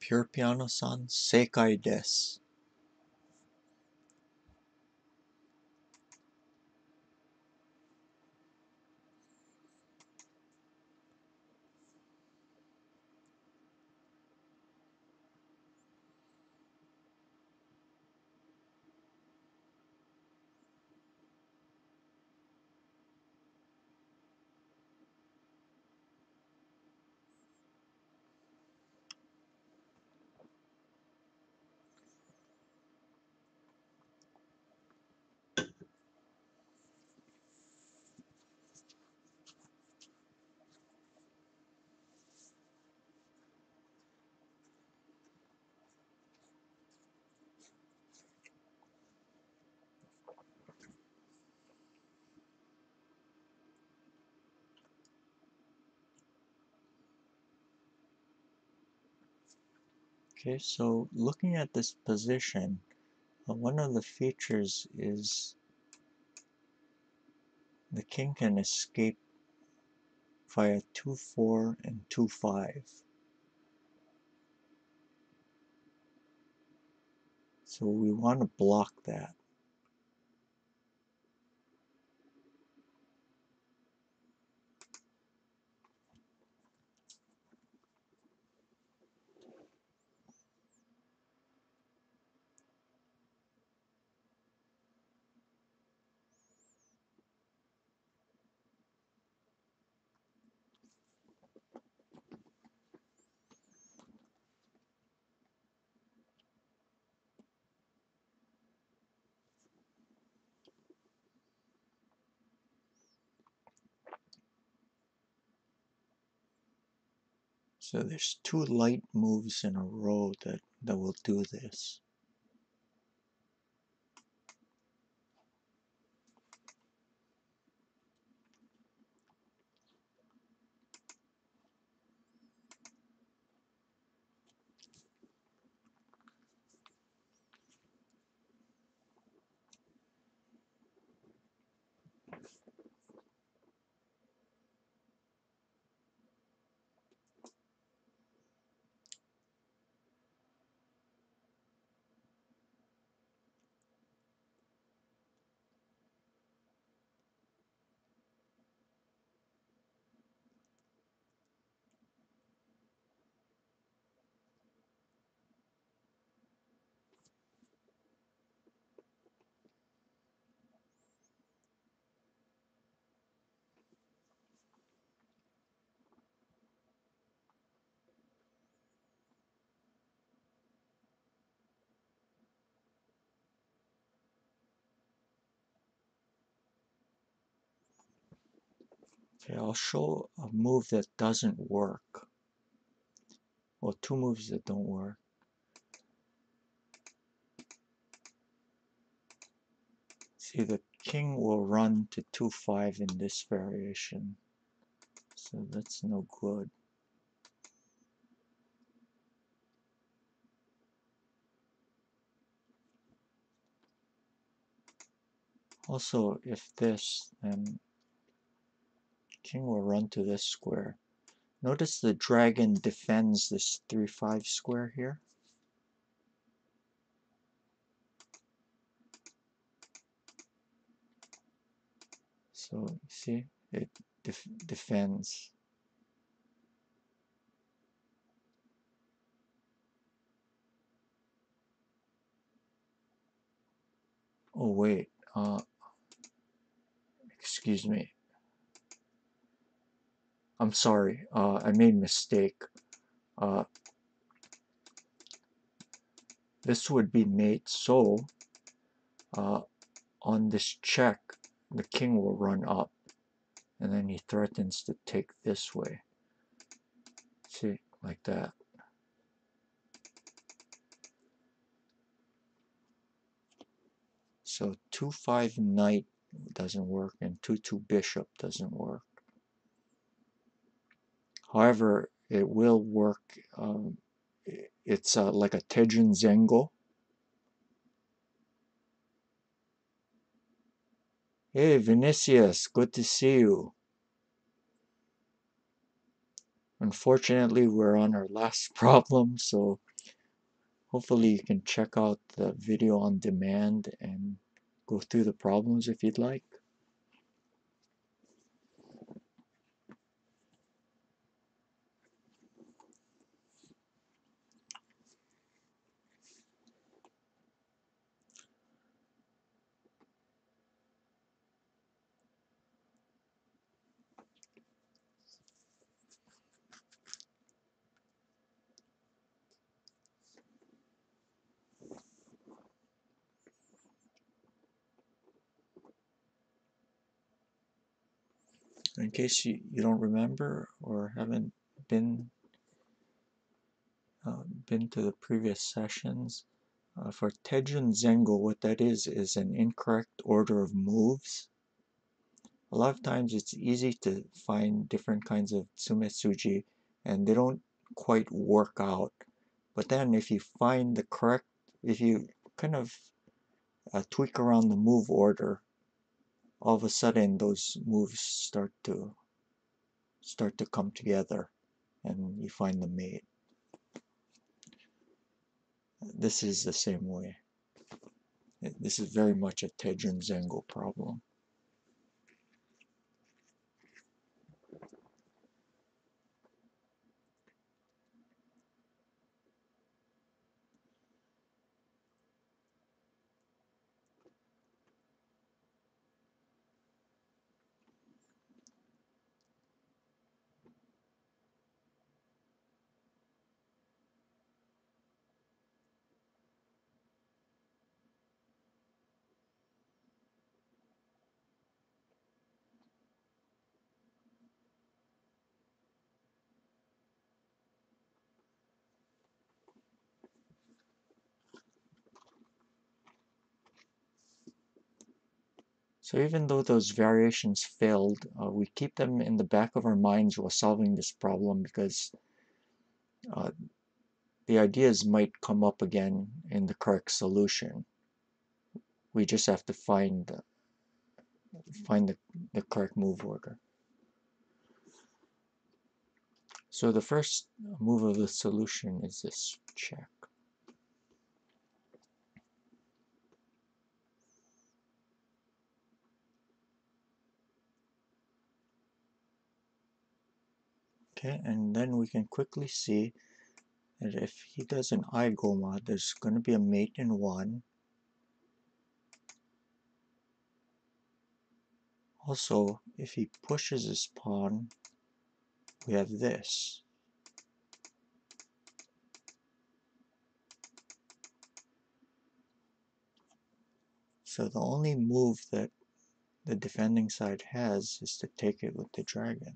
Speaker 1: Pure Piano-san, Seikai desu. Okay, so looking at this position, one of the features is the king can escape via 2-4 and 2-5. So we want to block that. So there's two light moves in a row that will do this. Okay, I'll show a move that doesn't work. Well, two moves that don't work. See, the king will run to 2-5 in this variation. So that's no good. Also, if this, then king will run to this square. Notice the dragon defends this 3-5 square here. So, see, it defends. Oh, wait, excuse me. I'm sorry, I made a mistake. This would be mate so on this check the king will run up and then he threatens to take this way. See, like that. So 2-5 knight doesn't work and 2-2 bishop doesn't work. However, it will work. It's like a Tejun Zengo. Hey Vinicius, good to see you. Unfortunately, we're on our last problem, so hopefully you can check out the video on demand and go through the problems if you'd like. In case you don't remember or haven't been been to the previous sessions, for Tejun Zengo, what that is an incorrect order of moves. A lot of times it's easy to find different kinds of Tsumetsuji and they don't quite work out. But then if you find the correct, if you kind of tweak around the move order, all of a sudden those moves start to come together and you find the mate. This is the same way. This is very much a Tejun Zengo problem. So even though those variations failed, we keep them in the back of our minds while solving this problem because the ideas might come up again in the correct solution. We just have to find the correct move order. So the first move of the solution is this check. Okay, and then we can quickly see that if he does an I-Goma, there's going to be a mate in 1. Also, if he pushes his pawn, we have this. So the only move that the defending side has is to take it with the dragon.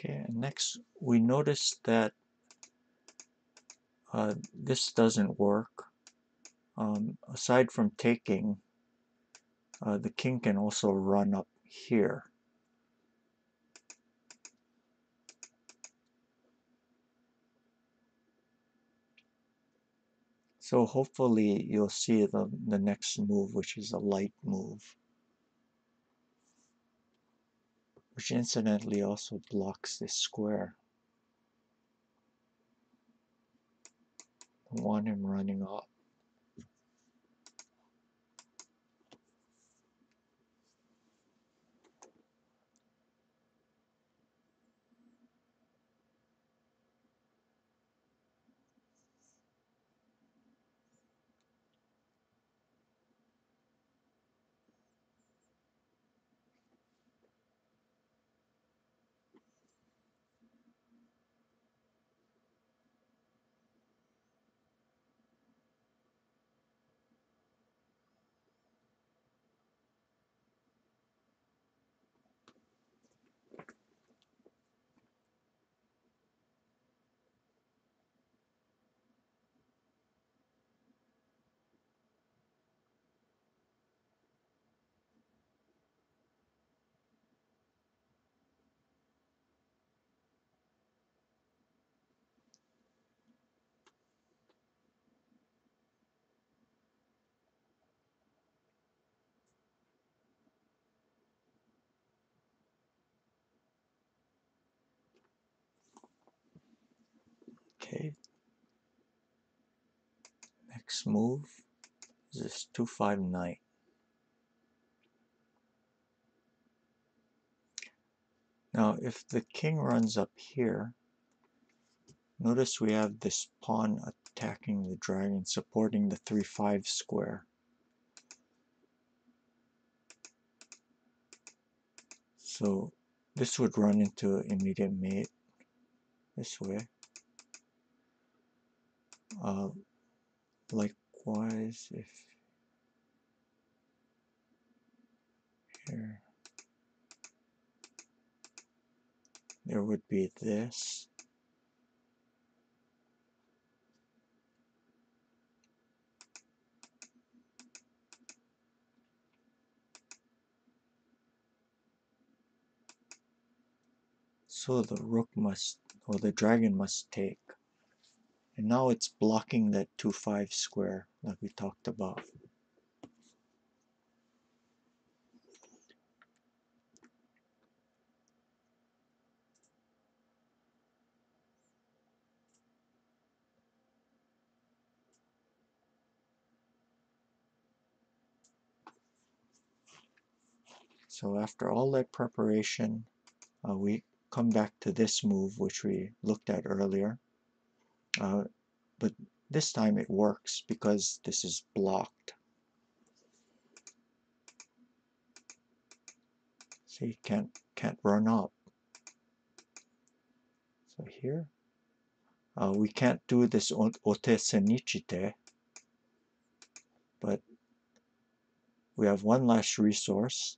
Speaker 1: Okay, and next we notice that this doesn't work. Aside from taking, the king can also run up here. So hopefully you'll see the next move, which is a light move, which incidentally also blocks this square. I want him running off. Okay, next move is this 2-5 knight. Now if the king runs up here, notice we have this pawn attacking the dragon, supporting the 3-5 square. So this would run into immediate mate this way. Likewise, if here, there would be this. So the rook must, or the dragon must take. And now it's blocking that 2-5 square like we talked about. So after all that preparation, we come back to this move which we looked at earlier. But this time it works because this is blocked. So you can't run up. So here, we can't do this ote senichite, but we have one last resource,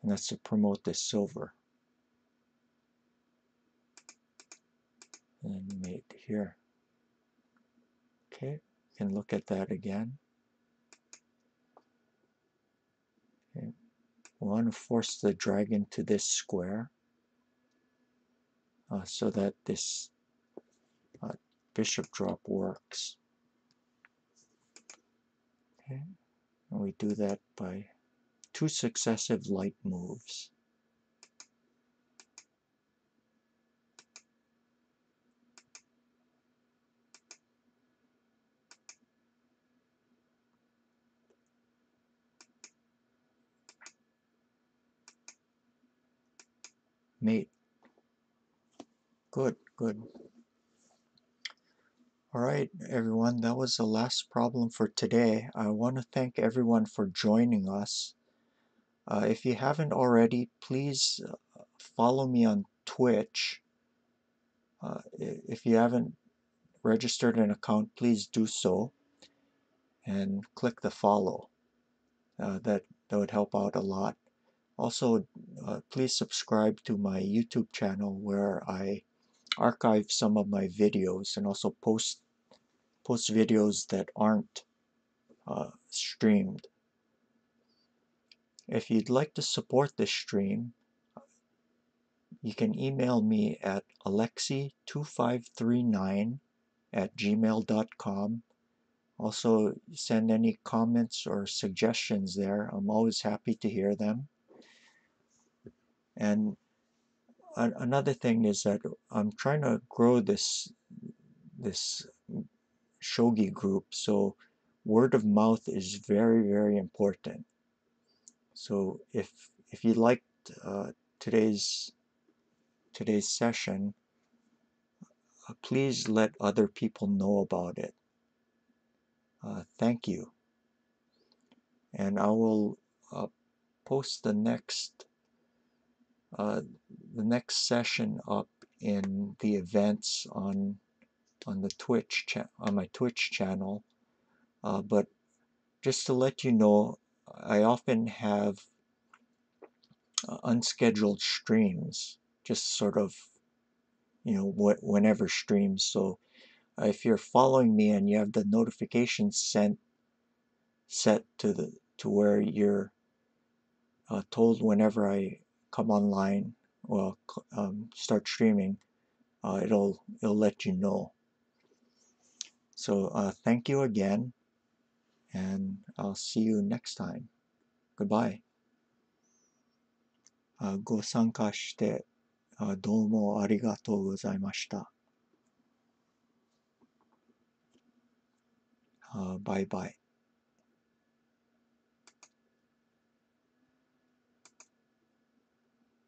Speaker 1: and that's to promote this silver. And mate here. Okay, you can look at that again. Okay. We want to force the dragon to this square so that this bishop drop works. Okay, and we do that by 2 successive light moves. Mate. Good, good. Alright everyone, that was the last problem for today. I want to thank everyone for joining us. If you haven't already, please follow me on Twitch. If you haven't registered an account, please do so and click the follow. That would help out a lot. Also, please subscribe to my YouTube channel where I archive some of my videos and also post videos that aren't streamed. If you'd like to support this stream, you can email me at alexi2539 at gmail.com. Also, send any comments or suggestions there. I'm always happy to hear them. And another thing is that I'm trying to grow this shogi group, so word of mouth is very, very important. So if you liked today's session, please let other people know about it. Thank you. And I will post the next session up in the events on the on my Twitch channel. But just to let you know, I often have unscheduled streams, just sort of, whenever streams. So if you're following me and you have the notifications set to where you're told whenever I come online, well, start streaming, it'll let you know. So thank you again, and I'll see you next time. Goodbye. ご参加してどうもありがとうございました。バイバイ。